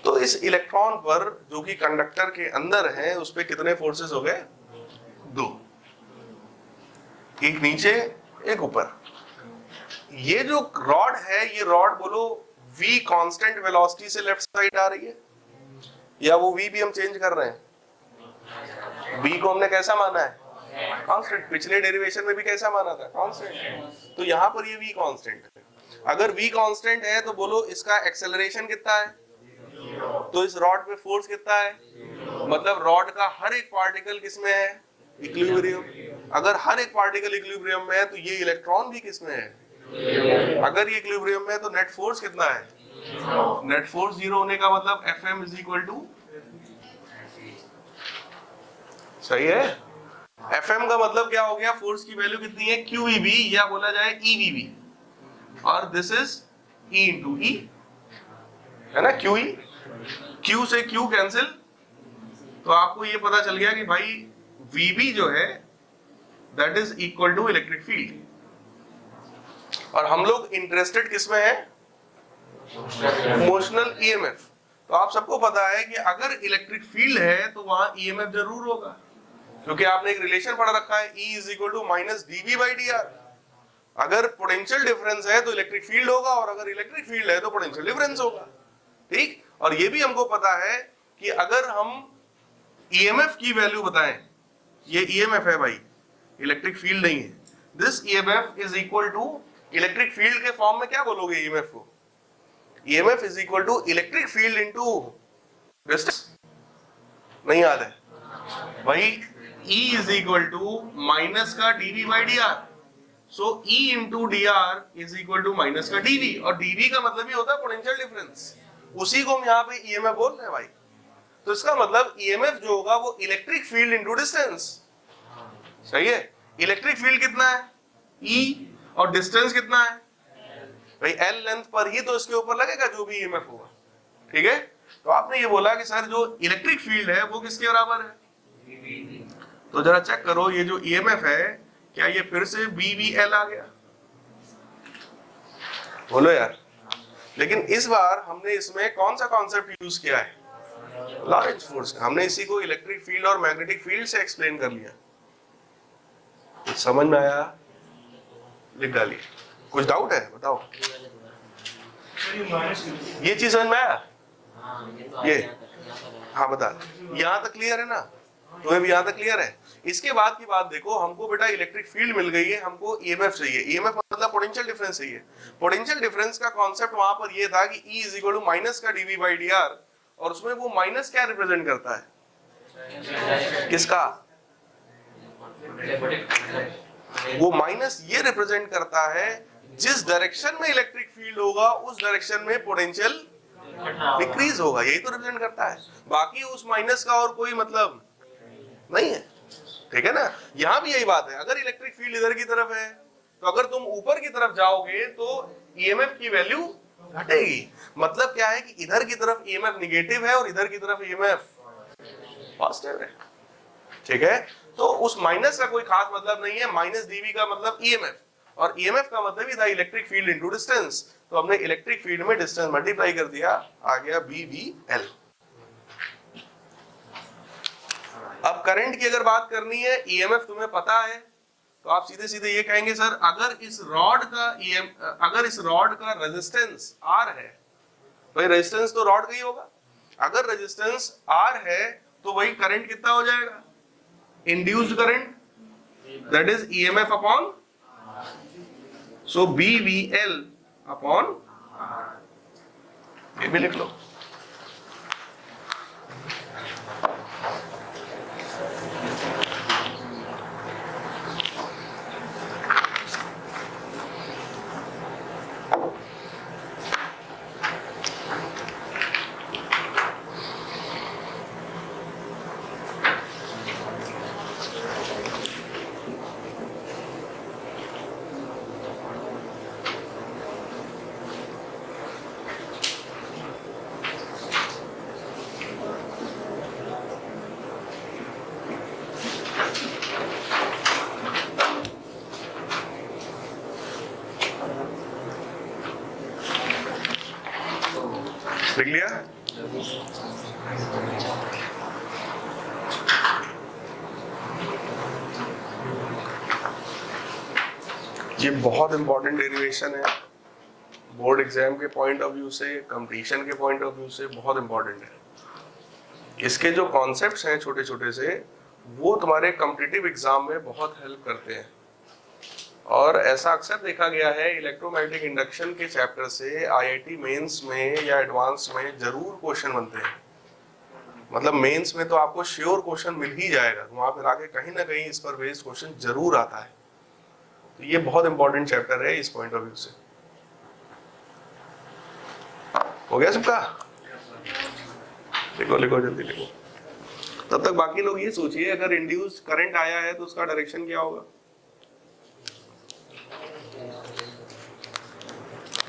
तो इस इलेक्ट्रॉन पर जो कि कंडक्टर के अंदर है उस पे कितने फोर्सेस हो गए, दो, एक नीचे एक ऊपर। ये जो रॉड है, ये रॉड बोलो v कांस्टेंट वेलोसिटी से लेफ्ट साइड आ रही है, या वो v भी हम चेंज कर रहे हैं। v को हमने कैसा माना है, कांस्टेंट। पिछले डेरिवेशन में भी कैसा माना था, कांस्टेंट। तो यहां पर ये v कांस्टेंट है। अगर v कांस्टेंट है तो बोलो इसका एक्सेलरेशन कितना है, तो इस रॉड पे फोर्स कितना है, मतलब रॉड का हर एक पार्टिकल किसमें है, इक्विलिब्रियम। अगर हर एक पार्टिकल इक्विलिब्रियम में है तो ये इलेक्ट्रॉन भी किसमें है, अगर ये इक्विलिब्रियम में है तो नेट फोर्स कितना है, नेट फोर्स जीरो होने का मतलब Fm इज इक्वल टू, सही है। Fm का मतलब क्या हो गया, फोर्स की वैल्यू कितनी है, QEB, या बोला जाए EVB, और this is E into E, है ना। QE, Q से Q कैंसिल, तो आपको ये पता चल गया कि भाई VB जो है that is equal to electric field. और हम लोग इंटरेस्टेड किसमें है, मोशनल EMF। तो आप सबको पता है कि अगर इलेक्ट्रिक फील्ड है तो वहां EMF जरूर होगा, क्योंकि आपने एक रिलेशन पढ़ रखा है, E is equal to minus dV by dr। अगर पोटेंशियल डिफरेंस है तो इलेक्ट्रिक फील्ड होगा, और अगर इलेक्ट्रिक फील्ड है तो पोटेंशियल डिफरेंस होगा, ठीक। और ये भी हमको पता है कि अगर हम EMF की वैल्यू बताएं, ये EMF है भाई, इलेक्ट्रिक फील्ड नहीं है, this EMF is equal to electric field के फॉर्म में क्या बोलोगे ईएमएफ को? EMF is equal to electric field into distance. नहीं याद है भाई? E is equal to minus का dv by dr। So E into dr is equal to minus का dv, और dv का मतलब ही होता है पोटेंशियल डिफरेंस। उसी को हम यहाँ पे ईएमएफ बोल रहे हैं भाई। तो इसका मतलब ईएमएफ जो होगा वो इलेक्ट्रिक फील्ड इनटू डिस्टेंस। सही है? इलेक्ट्रिक फील्ड कितना है? E, और डिस्टेंस कितना है भाई? L लेंथ पर ही तो इसके ऊपर लगेगा जो भी ईएमएफ होगा। ठीक है? तो आपने ये बोला कि सर जो इलेक्ट्रिक फील्ड है वो किसके बराबर है? तो जरा चेक करो, ये जो ईएमएफ है क्या ये फिर से BVL आ गया? बोलो यार। लेकिन इस बार हमने इसमें कौन सा कॉन्सेप्ट यूज किया है? लॉरेंट्ज फोर्स का। हमने इसी को इलेक्ट्रिक फील्ड और मैग्नेटिक फील्ड से एक्सप्लेन कर लिया। कुछ समझ में आया? लिख डालिए। कुछ डाउट है? बताओ। ये चीज समझ में आया? ये हाँ बता। यहाँ तक क्लियर है ना? तुम्हें भी यहाँ तक क्लियर है? इसके बाद की बात देखो, हमको बेटा इलेक्ट्रिक फील्ड मिल गई है, हमको ईएमएफ चाहिए। ईएमएफ मतलब पोटेंशियल डिफरेंस चाहिए। पोटेंशियल डिफरेंस का कॉन्सेप्ट वहां पर ये था कि E is equal to minus का dv बाई dr, और उसमें वो माइनस क्या रिप्रेजेंट करता है? किसका? वो माइनस ये रिप्रेजेंट करता है जिस डायरेक्शन में इलेक्ट्रिक फील्ड होगा उस डायरेक्शन में पोटेंशियल डिक्रीज होगा। यही तो रिप्रेजेंट करता है। बाकी उस माइनस का और कोई मतलब नहीं है। ठीक है ना? यहां भी यही बात है। अगर इलेक्ट्रिक फील्ड इधर की तरफ है तो अगर तुम ऊपर की तरफ जाओगे तो ईएमएफ की वैल्यू घटेगी। मतलब क्या है कि इधर की तरफ ईएमएफ नेगेटिव है और इधर की तरफ ईएमएफ पॉजिटिव है। ठीक है? तो उस माइनस का कोई खास मतलब नहीं है। माइनस dv का मतलब ईएमएफ, और ईएमएफ का मतलब ही था इलेक्ट्रिक फील्ड इनटू डिस्टेंस। तो हमने इलेक्ट्रिक फील्ड में डिस्टेंस मल्टीप्लाई कर दिया, आ गया BVL। अब करंट की अगर बात करनी है, ईएमएफ तुम्हें पता है, तो आप सीधे सीधे ये कहेंगे सर अगर इस रॉड का रेजिस्टेंस R है, भाई रेजिस्टेंस तो रॉड का ही होगा। अगर रेजिस्टेंस R है तो वही करंट कितना हो जाएगा? Induced current, that is EMF upon, so BVL upon, ये भी लिख लो। लिख लिया? ये बहुत इंपॉर्टेंट डेरिवेशन है, बोर्ड एग्जाम के पॉइंट ऑफ व्यू से, कंपटीशन के पॉइंट ऑफ व्यू से बहुत इंपॉर्टेंट है। इसके जो कॉन्सेप्ट्स हैं छोटे छोटे से, वो तुम्हारे कॉम्पिटिटिव एग्जाम में बहुत हेल्प करते हैं। और ऐसा अक्सर देखा गया है इलेक्ट्रोमैग्नेटिक इंडक्शन के चैप्टर से आईआईटी मेंस में या एडवांस में जरूर क्वेश्चन बनते हैं। मतलब मेंस में तो आपको श्योर क्वेश्चन मिल ही जाएगा, वहां पर आके कहीं ना कहीं इस पर बेस्ड क्वेश्चन जरूर आता है। तो ये बहुत इंपॉर्टेंट चैप्टर है इस पॉइंट ऑफ व्यू से। हो गया सबका? लिखो लिखो जल्दी लिखो। तब तक बाकी लोग ये सोचिए अगर इंड्यूस्ड करंट आया है तो उसका डायरेक्शन क्या होगा?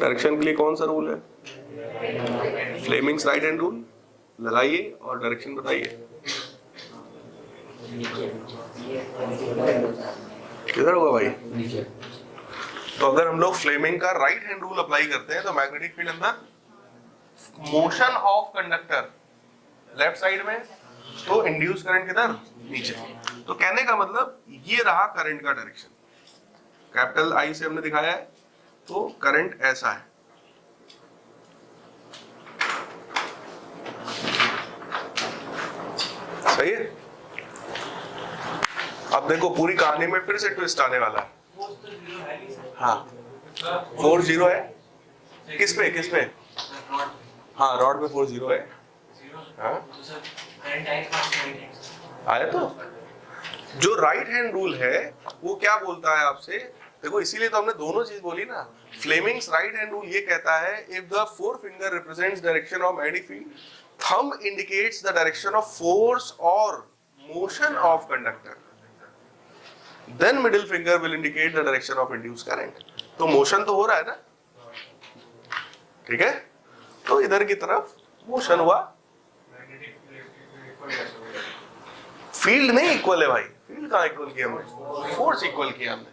डायरेक्शन के लिए कौन सा रूल है? फ्लेमिंग्स राइट हैंड रूल लगाइए और डायरेक्शन बताइए। किधर होगा भाई? तो अगर हम लोग फ्लेमिंग का राइट हैंड रूल अप्लाई करते हैं तो मैग्नेटिक फील्ड अंदर, motion of conductor left side में, तो इंड्यूस करंट किधर? नीचे। तो कहने का मतलब ये रहा करंट का डायरेक्शन, कैपिटल आई से हमने दिखाया है। तो करंट ऐसा है, सही है? अब देखो पूरी कहानी में फिर से ट्विस्ट आने वाला है। हाँ फोर्स जीरो है किस पे हाँ रॉड पे फोर्स जीरो है हाँ आया तो जो राइट हैंड रूल है वो क्या बोलता है आपसे देखो इसीलिए तो हमने दोनों चीज बोली ना फ्लेमिंग्स राइट हैंड रूल ये कहता है if the four finger represents direction of magnetic field thumb indicates the direction of force और motion of conductor then middle finger will indicate the direction of induced current तो motion तो हो रहा है ना ठीक है तो इधर की तरफ मोशन हुआ फील्ड नहीं इक्वल है भाई फील्ड कहाँ इक्वल किया हमने फोर्स इक्वल किया हमने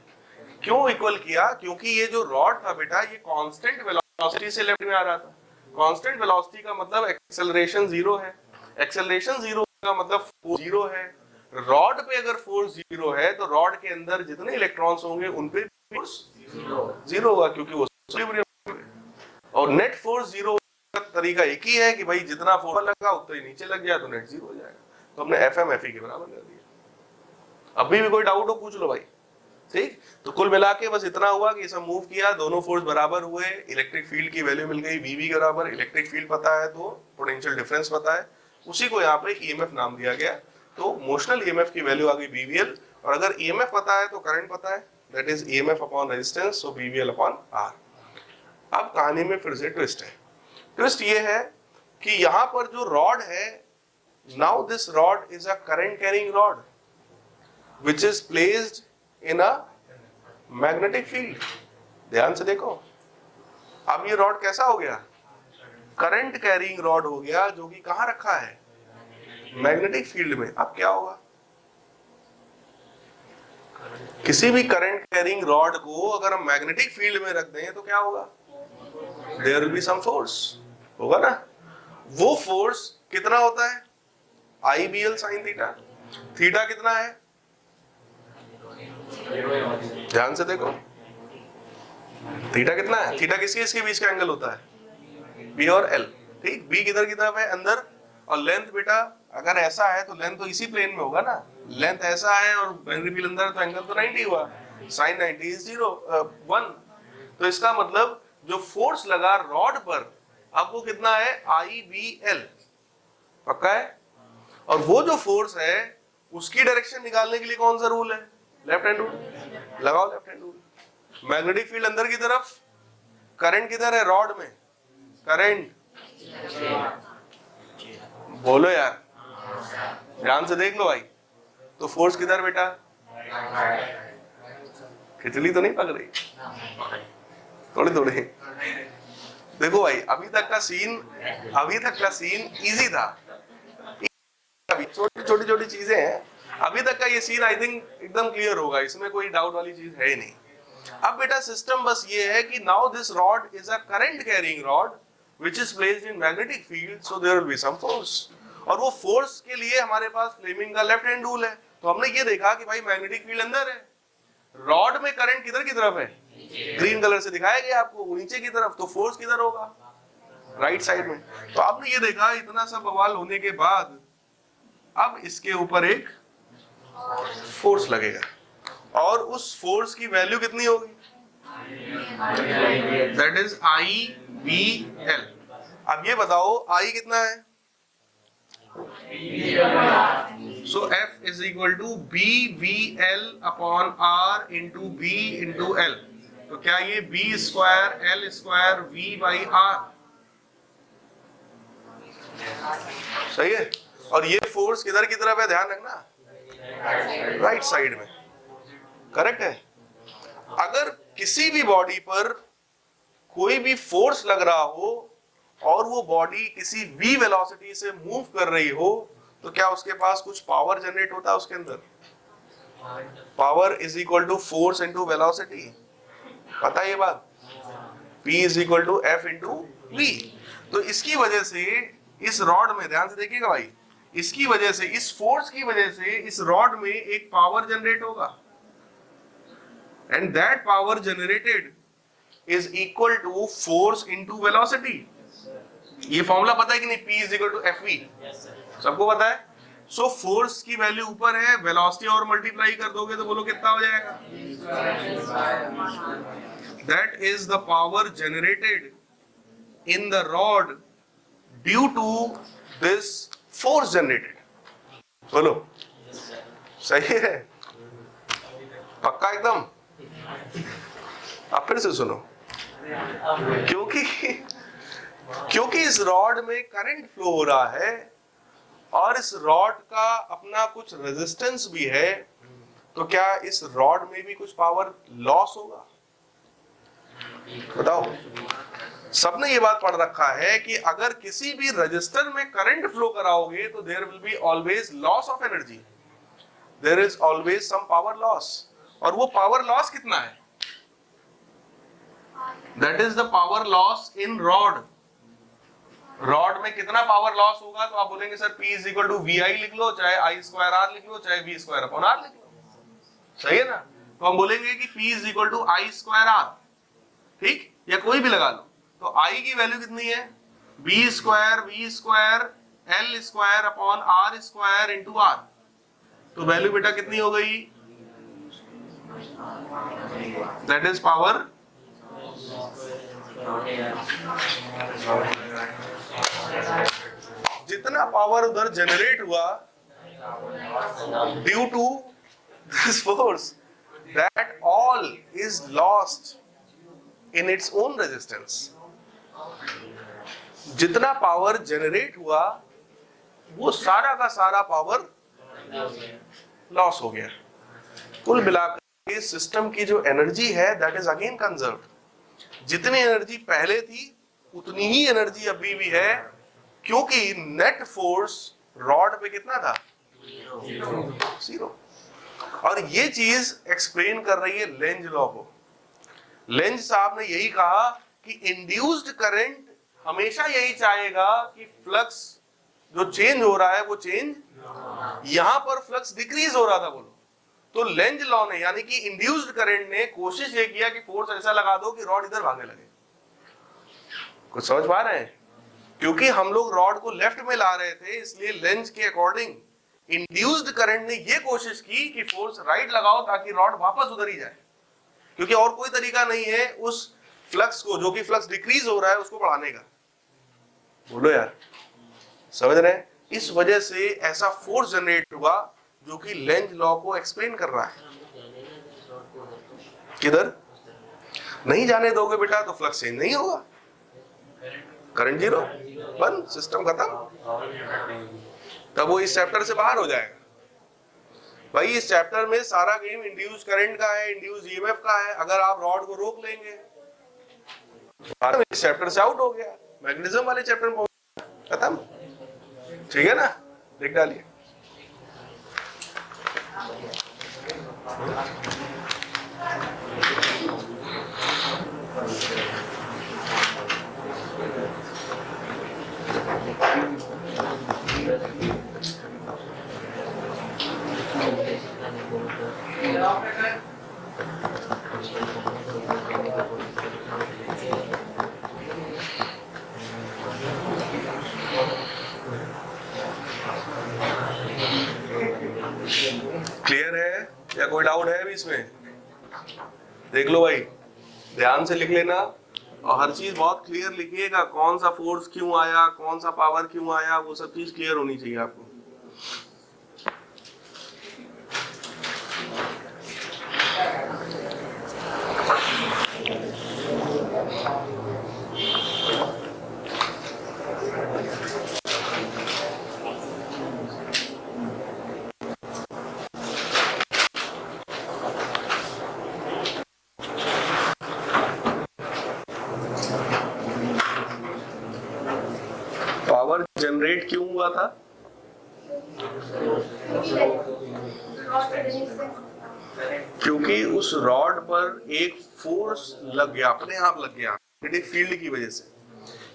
क्यों इक्वल किया क्योंकि ये जो रॉड था बेटा ये कांस्टेंट वेलोसिटी से लेफ्ट में आ रहा था कांस्टेंट वेलोसिटी का मतलब एक्सेलरेशन जीरो है एक्सेलरेशन जीरो का मतलब फोर्स जीरो है रॉड पे अगर फोर्स जीरो है तो रॉड के अंदर जितने इलेक्ट्रॉन्स होंगे उन पे फोर्स जीरो होगा क्योंकि वो इक्विलिब्रियम में और नेट फोर्स जीरो का तरीका एक ही है कि भाई जितना फोर्स लगा उतना ही नीचे लग जाए तो नेट जीरो हो जाएगा तो हमने FMFE के बराबर कर दिया अभी भी कोई डाउट हो पूछ लो भाई ठीक तो कुल मिला के बस इतना हुआ कि सब मूव किया दोनों फोर्स बराबर हुए इलेक्ट्रिक फील्ड की वैल्यू मिल गई VV के बराबर इलेक्ट्रिक फील्ड पता है तो पोटेंशियल डिफरेंस पता है उसी को यहाँ पे EMF नाम दिया गया तो मोशनल EMF की वैल्यू आ गई BVL और अगर EMF पता है तो करंट पता है that is EMF upon resistance so BVL upon R अब कहानी में फिर से ट्विस्ट है ट्विस्ट ये है कि यहाँ पर जो रॉड है now this rod is a current carrying rod which is placed in a magnetic field ध्यान से देखो अब ये रॉड कैसा हो गया करंट कैरिंग रॉड हो गया जो कि कहां रखा है मैग्नेटिक फील्ड में अब क्या होगा किसी भी करंट कैरिंग रॉड को अगर हम मैग्नेटिक फील्ड में रख दें तो क्या होगा there will be some force होगा ना वो फोर्स कितना होता है IBL sin थीटा थीटा कितना है ध्यान से देखो थीटा कितना है थीटा किसके बीच का एंगल होता है B और L ठीक B किधर की तरफ है अंदर और लेंथ बेटा अगर ऐसा है तो लेंथ तो इसी प्लेन में होगा ना लेंथ ऐसा है और मैग्नेटिक फील्ड अंदर तो एंगल तो 90 हुआ sin 90 is 1 तो इसका मतलब जो फोर्स लगा रॉड पर अब वो कितना है IBL पक्का है और वो जो फोर्स है उसकी डायरेक्शन निकालने के लिए कौन सा रूल है लेफ्ट हैंड रूल लगाओ left hand rule magnetic field अंदर की तरफ करंट किधर है रॉड में करंट बोलो यार ध्यान से देख लो भाई तो फोर्स किधर बेटा खिचड़ी तो नहीं पक रही थोड़ी थोड़ी देखो भाई अभी तक का सीन इजी था छोटी छोटी चीजें हैं अभी तक का ये सीन आई थिंक एकदम क्लियर होगा इसमें कोई डाउट वाली चीज है ही नहीं अब बेटा सिस्टम बस ये है कि now this rod is a current carrying rod which is placed in magnetic field so there will be some force और वो फोर्स के लिए हमारे पास फ्लेमिंग का लेफ्ट हैंड रूल है तो हमने ये देखा कि भाई मैग्नेटिक फील्ड अंदर है रॉड में करंट किधर की तरफ है ग्रीन कलर से दिखाया गया आपको नीचे की तरफ तो फोर्स किधर होगा राइट साइड में तो आपने ये देखा इतना सब बवाल होने के बाद अब इसके ऊपर एक फोर्स लगेगा और उस फोर्स की वैल्यू कितनी होगी दैट इज IBL अब ये बताओ I कितना है so F is equal to BVL upon R into B into L तो क्या ये B square L square V by R सही है और ये फोर्स किधर की तरफ है ध्यान रखना राइट साइड में करेक्ट है अगर किसी भी बॉडी पर कोई भी फोर्स लग रहा हो और वो बॉडी किसी v वेलोसिटी से मूव कर रही हो तो क्या उसके पास कुछ पावर जनरेट होता है उसके अंदर power is equal to force into velocity पता है ये बात P is equal to F into V तो इसकी वजह से इस रॉड में ध्यान से देखिएगा भाई इसकी वजह से इस फोर्स की वजह से इस रॉड में एक पावर जनरेट होगा and that power generated is equal to force into velocity ये फॉर्मूला पता है कि नहीं P is equal to FV सबको पता है सो फोर्स की वैल्यू ऊपर है वेलोसिटी और मल्टीप्लाई कर दोगे तो बोलो कितना हो जाएगा that is the power generated in the rod due to this force generated. बोलो सही है, पक्का एकदम? अब फिर से सुनो, क्योंकि इस रॉड में करंट फ्लो हो रहा है और इस रॉड का अपना कुछ रेजिस्टेंस भी है, तो क्या इस रॉड में भी कुछ पावर लॉस होगा? बताओ। सबने ये बात पढ़ रखा है कि अगर किसी भी रजिस्टर में करंट फ्लो कराओगे तो there will be always loss of energy, there is always some power loss. और वो पावर लॉस कितना है? That is the power loss in rod. Rod में कितना पावर लॉस होगा? तो आप बोलेंगे sir P is equal to VI लिख लो, चाहे I स्क्वायर R लिख लो, चाहे V स्क्वायर अपॉन R लिख लो, सही है ना? तो हम बोलेंगे कि P is equal to I square R, ठीक, या कोई भी लगा लो। तो I की वैल्यू कितनी है? B square V square L square upon R square into R। तो वैल्यू बेटा कितनी हो गई? दैट इज पावर जितना पावर उधर जनरेट हुआ due to this force, that all is lost in its own resistance. जितना पावर जनरेट हुआ वो सारा का सारा पावर लॉस हो गया। कुल मिलाकर इस सिस्टम की जो एनर्जी है दैट इज अगेन कंजर्व्ड। जितनी एनर्जी पहले थी उतनी ही एनर्जी अभी भी है, क्योंकि नेट फोर्स रॉड पे कितना था? 0। और ये चीज एक्सप्लेन कर रही है लेंज लॉ को। लेंज साहब ने यही कहा कि इंड्यूस्ड करंट हमेशा यही चाहेगा कि फ्लक्स जो चेंज हो रहा है वो चेंज, यहां पर फ्लक्स डिक्रीज हो रहा था बोलो, तो लेंज लॉ ने यानी कि इंड्यूस्ड करंट ने कोशिश ये किया कि फोर्स ऐसा लगा दो कि रॉड इधर भागने लगे। कुछ समझ पा रहे हैं? क्योंकि हम लोग रॉड को लेफ्ट में ला रहे थे, इसलिए लेंज के अकॉर्डिंग इंड्यूस्ड करंट ने ये कोशिश की कि फोर्स राइट लगाओ ताकि रॉड वापस उधर ही जाए, क्योंकि और कोई तरीका नहीं है उस फ्लक्स को, जो कि फ्लक्स डिक्रीज हो रहा है, उसको बढ़ाने का। बोलो यार, समझ रहे हैं? इस वजह से ऐसा फोर्स जनरेट हुआ जो कि लेंज लॉ को एक्सप्लेन कर रहा है। किधर नहीं जाने दोगे बेटा तो फ्लक्स चेंज नहीं होगा, करंट 0, बंद, सिस्टम खत्म। तब वो इस चैप्टर से बाहर हो जाएगा। भाई इस चैप्टर में सारा गेम इंड्यूस करंट का है, इंड्यूस ईएमएफ का है। अगर आप रॉड को रोक लेंगे तो इस चैप्टर से आउट हो गया, मैग्नेटिज्म वाले चैप्टर में खत्म। ठीक है ना? लिख डालिए। क्लियर है या कोई डाउट है अभी इसमें? देख लो भाई, ध्यान से लिख लेना और हर चीज बहुत क्लियर लिखिएगा। कौन सा फोर्स क्यों आया, कौन सा पावर क्यों आया, वो सब चीज क्लियर होनी चाहिए आपको। पावर जनरेट क्यों हुआ था? क्योंकि उस रॉड पर एक फोर्स लग गया, अपने आप लग गया, मैग्नेटिक फील्ड की वजह से।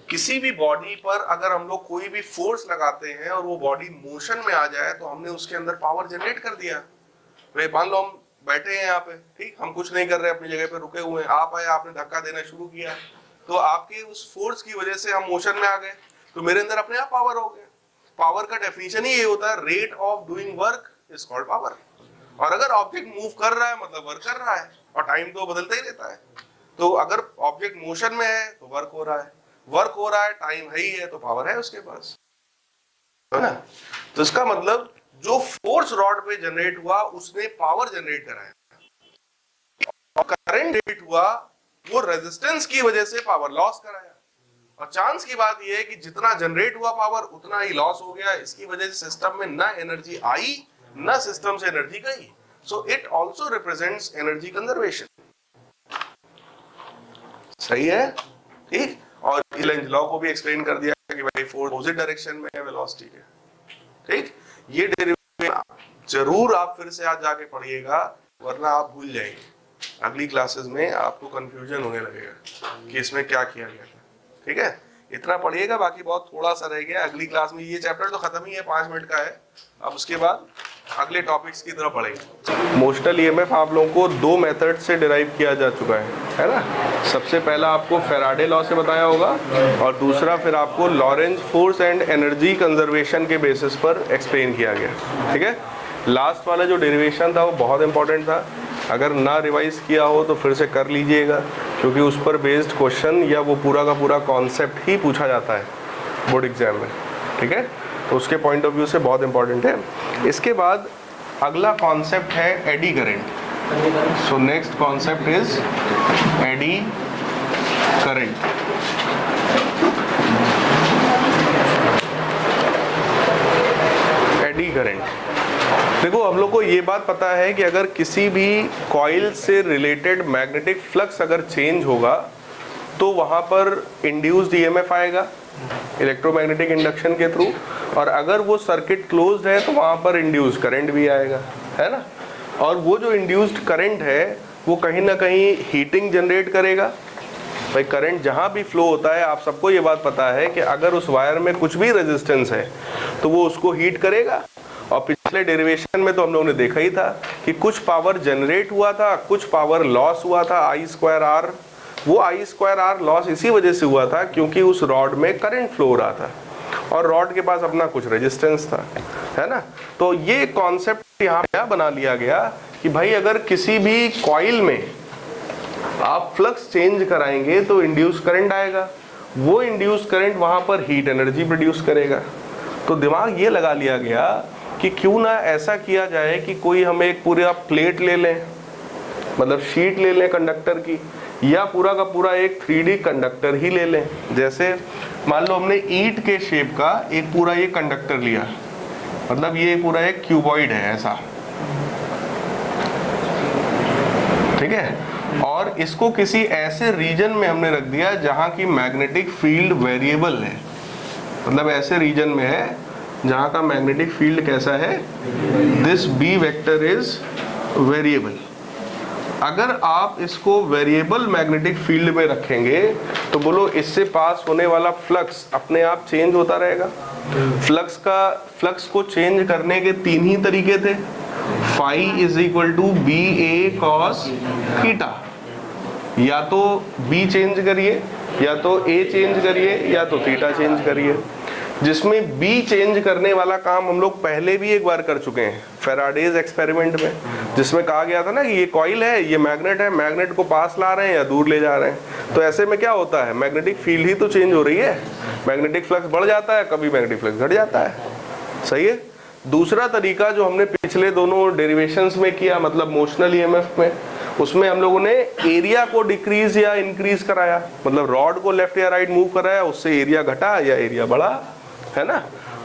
किसी भी बॉडी पर अगर हम लोग कोई भी फोर्स लगाते हैं और वो बॉडी मोशन में आ जाए तो हमने उसके अंदर पावर जनरेट कर दिया। भाई मान लो हम बैठे हैं यहाँ पे, ठीक, हम कुछ नहीं कर रहे, अपनी जगह पे रुके हुए हैं, आप आए, आपने धक्का देना शुरू किया, तो आपके उस फोर्स की वजह से हम मोशन में आ गए, तो मेरे अंदर अपने आप पावर हो गया। पावर का डेफिनेशन ही ये होता है, rate of doing work is called power. और अगर ऑब्जेक्ट मूव कर रहा है मतलब वर्क कर रहा है, और टाइम तो बदलता ही रहता है। तो अगर ऑब्जेक्ट मोशन में है तो वर्क हो रहा है, टाइम है ही है तो पावर है उसके पास, है ना। तो इसका मतलब जो फोर्स रॉड पे जनरेट हुआ उसने पावर जनरेट कराया, और करंट जनरेट हुआ वो रेजिस्टेंस की वजह से पावर लॉस कराया। और चांस की बात यह है कि जितना जनरेट हुआ पावर उतना ही लॉस हो गया, इसकी वजह से सिस्टम में ना एनर्जी आई ना सिस्टम से एनर्जी गई। So it also represents energy conservation. सही है, ठीक। और लेंज लॉ को भी एक्सप्लेन कर दिया कि भाई फोर्स अपोजिट डायरेक्शन में है वेलोसिटी के, ठीक। ये डेरिवेशन जरूर आप फिर से आज जाके पढ़िएगा, वरना आप भूल जाएंगे। अगली क्लासेस में आपको कंफ्यूजन होने लगेगा कि इसमें क्या किया गया था, ठीक है। इतना पढ़िएगा, बाकी बहुत थोड़ा सा रह गया। अगली क्लास में ये चैप्टर तो खत्म ही है, 5 मिनट का है। अब उसके बाद अगले टॉपिक्स की तरफ पढ़ेंगे। मोशनल ईएमएफ आप लोगों को 2 मेथड से डिराइव किया जा चुका है ना। सबसे पहला आपको फैराडे लॉ से बताया होगा, और दूसरा फिर आपको Lorentz force and energy conservation के बेसिस पर एक्सप्लेन किया गया, ठीक है। लास्ट वाला जो डेरिवेशन था वो बहुत इंपॉर्टेंट था, अगर ना रिवाइज किया हो तो फिर से कर लीजिएगा, क्योंकि उस पर बेस्ड क्वेश्चन या वो पूरा का पूरा कॉन्सेप्ट ही पूछा जाता है बोर्ड एग्जाम में, ठीक है। तो उसके पॉइंट ऑफ व्यू से बहुत इंपॉर्टेंट है। इसके बाद अगला कॉन्सेप्ट है eddy current. So next concept is eddy current. Eddy current, देखो हम लोग को ये बात पता है कि अगर किसी भी कॉइल से रिलेटेड मैग्नेटिक फ्लक्स अगर चेंज होगा तो वहाँ पर इंड्यूस्ड ईएमएफ आएगा इलेक्ट्रोमैग्नेटिक इंडक्शन के थ्रू, और अगर वो सर्किट क्लोज्ड है तो वहाँ पर इंड्यूस्ड करंट भी आएगा, है ना। और वो जो इंड्यूस्ड करंट है वो कहीं ना कहीं हीटिंग जनरेट करेगा। भाई करंट जहाँ भी फ्लो होता है, आप सबको ये बात पता है कि अगर उस वायर में कुछ भी रेजिस्टेंस है तो वो उसको हीट करेगा। और पिछले डेरिवेशन में तो हम लोगों ने देखा ही था कि कुछ पावर जनरेट हुआ था, कुछ पावर लॉस हुआ था, I²R। वो I²R लॉस इसी वजह से हुआ था क्योंकि उस रॉड में करंट फ्लो हो रहा था और रॉड के पास अपना कुछ रेजिस्टेंस था, है ना। तो ये कॉन्सेप्ट यहाँ क्या बना लिया गया कि भाई अगर किसी भी कॉइल में आप फ्लक्स चेंज कराएंगे तो इंड्यूस करंट आएगा, वो इंड्यूस करंट वहाँ पर हीट एनर्जी प्रोड्यूस करेगा। तो दिमाग ये लगा लिया गया कि क्यों ना ऐसा किया जाए कि कोई हम एक पूरा प्लेट ले लें, मतलब शीट ले लें कंडक्टर की, या पूरा का पूरा एक 3D कंडक्टर ही ले लें। जैसे मान लो हमने ईंट के शेप का एक पूरा ये कंडक्टर लिया, मतलब ये पूरा एक क्यूबॉइड है ऐसा, ठीक है। और इसको किसी ऐसे रीजन में हमने रख दिया जहां की मैग्नेटिक फील्ड वेरिएबल है, मतलब ऐसे रीजन में है जहां का मैग्नेटिक फील्ड कैसा है, this B vector is variable. अगर आप इसको वेरिएबल मैग्नेटिक फील्ड में रखेंगे तो बोलो इससे पास होने वाला फ्लक्स अपने आप चेंज होता रहेगा। फ्लक्स को चेंज करने के 3 ही तरीके थे, phi is equal to B A cos theta. या तो बी चेंज करिए, या तो ए चेंज करिए, या तो थीटा चेंज करिए। जिसमें बी चेंज करने वाला काम हम लोग पहले भी एक बार कर चुके हैं फैराडेज एक्सपेरिमेंट में, जिसमें कहा गया था ना कि ये कॉइल है, ये मैग्नेट है, मैग्नेट को पास ला रहे हैं या दूर ले जा रहे हैं। तो ऐसे में क्या होता है, मैग्नेटिक फील्ड ही तो चेंज हो रही है, मैग्नेटिक फ्लक्स बढ़ जाता है, कभी मैग्नेटिक फ्लक्स घट जाता है। सही है। दूसरा तरीका जो हमने पिछले दोनों डेरिवेशंस में किया, मतलब मोशनल ईएमएफ में, उसमें हम लोगों ने एरिया को डिक्रीज या इंक्रीज कराया, मतलब रॉड को लेफ्ट या राइट मूव कराया, उससे एरिया घटा या एरिया बढ़ा, है ना।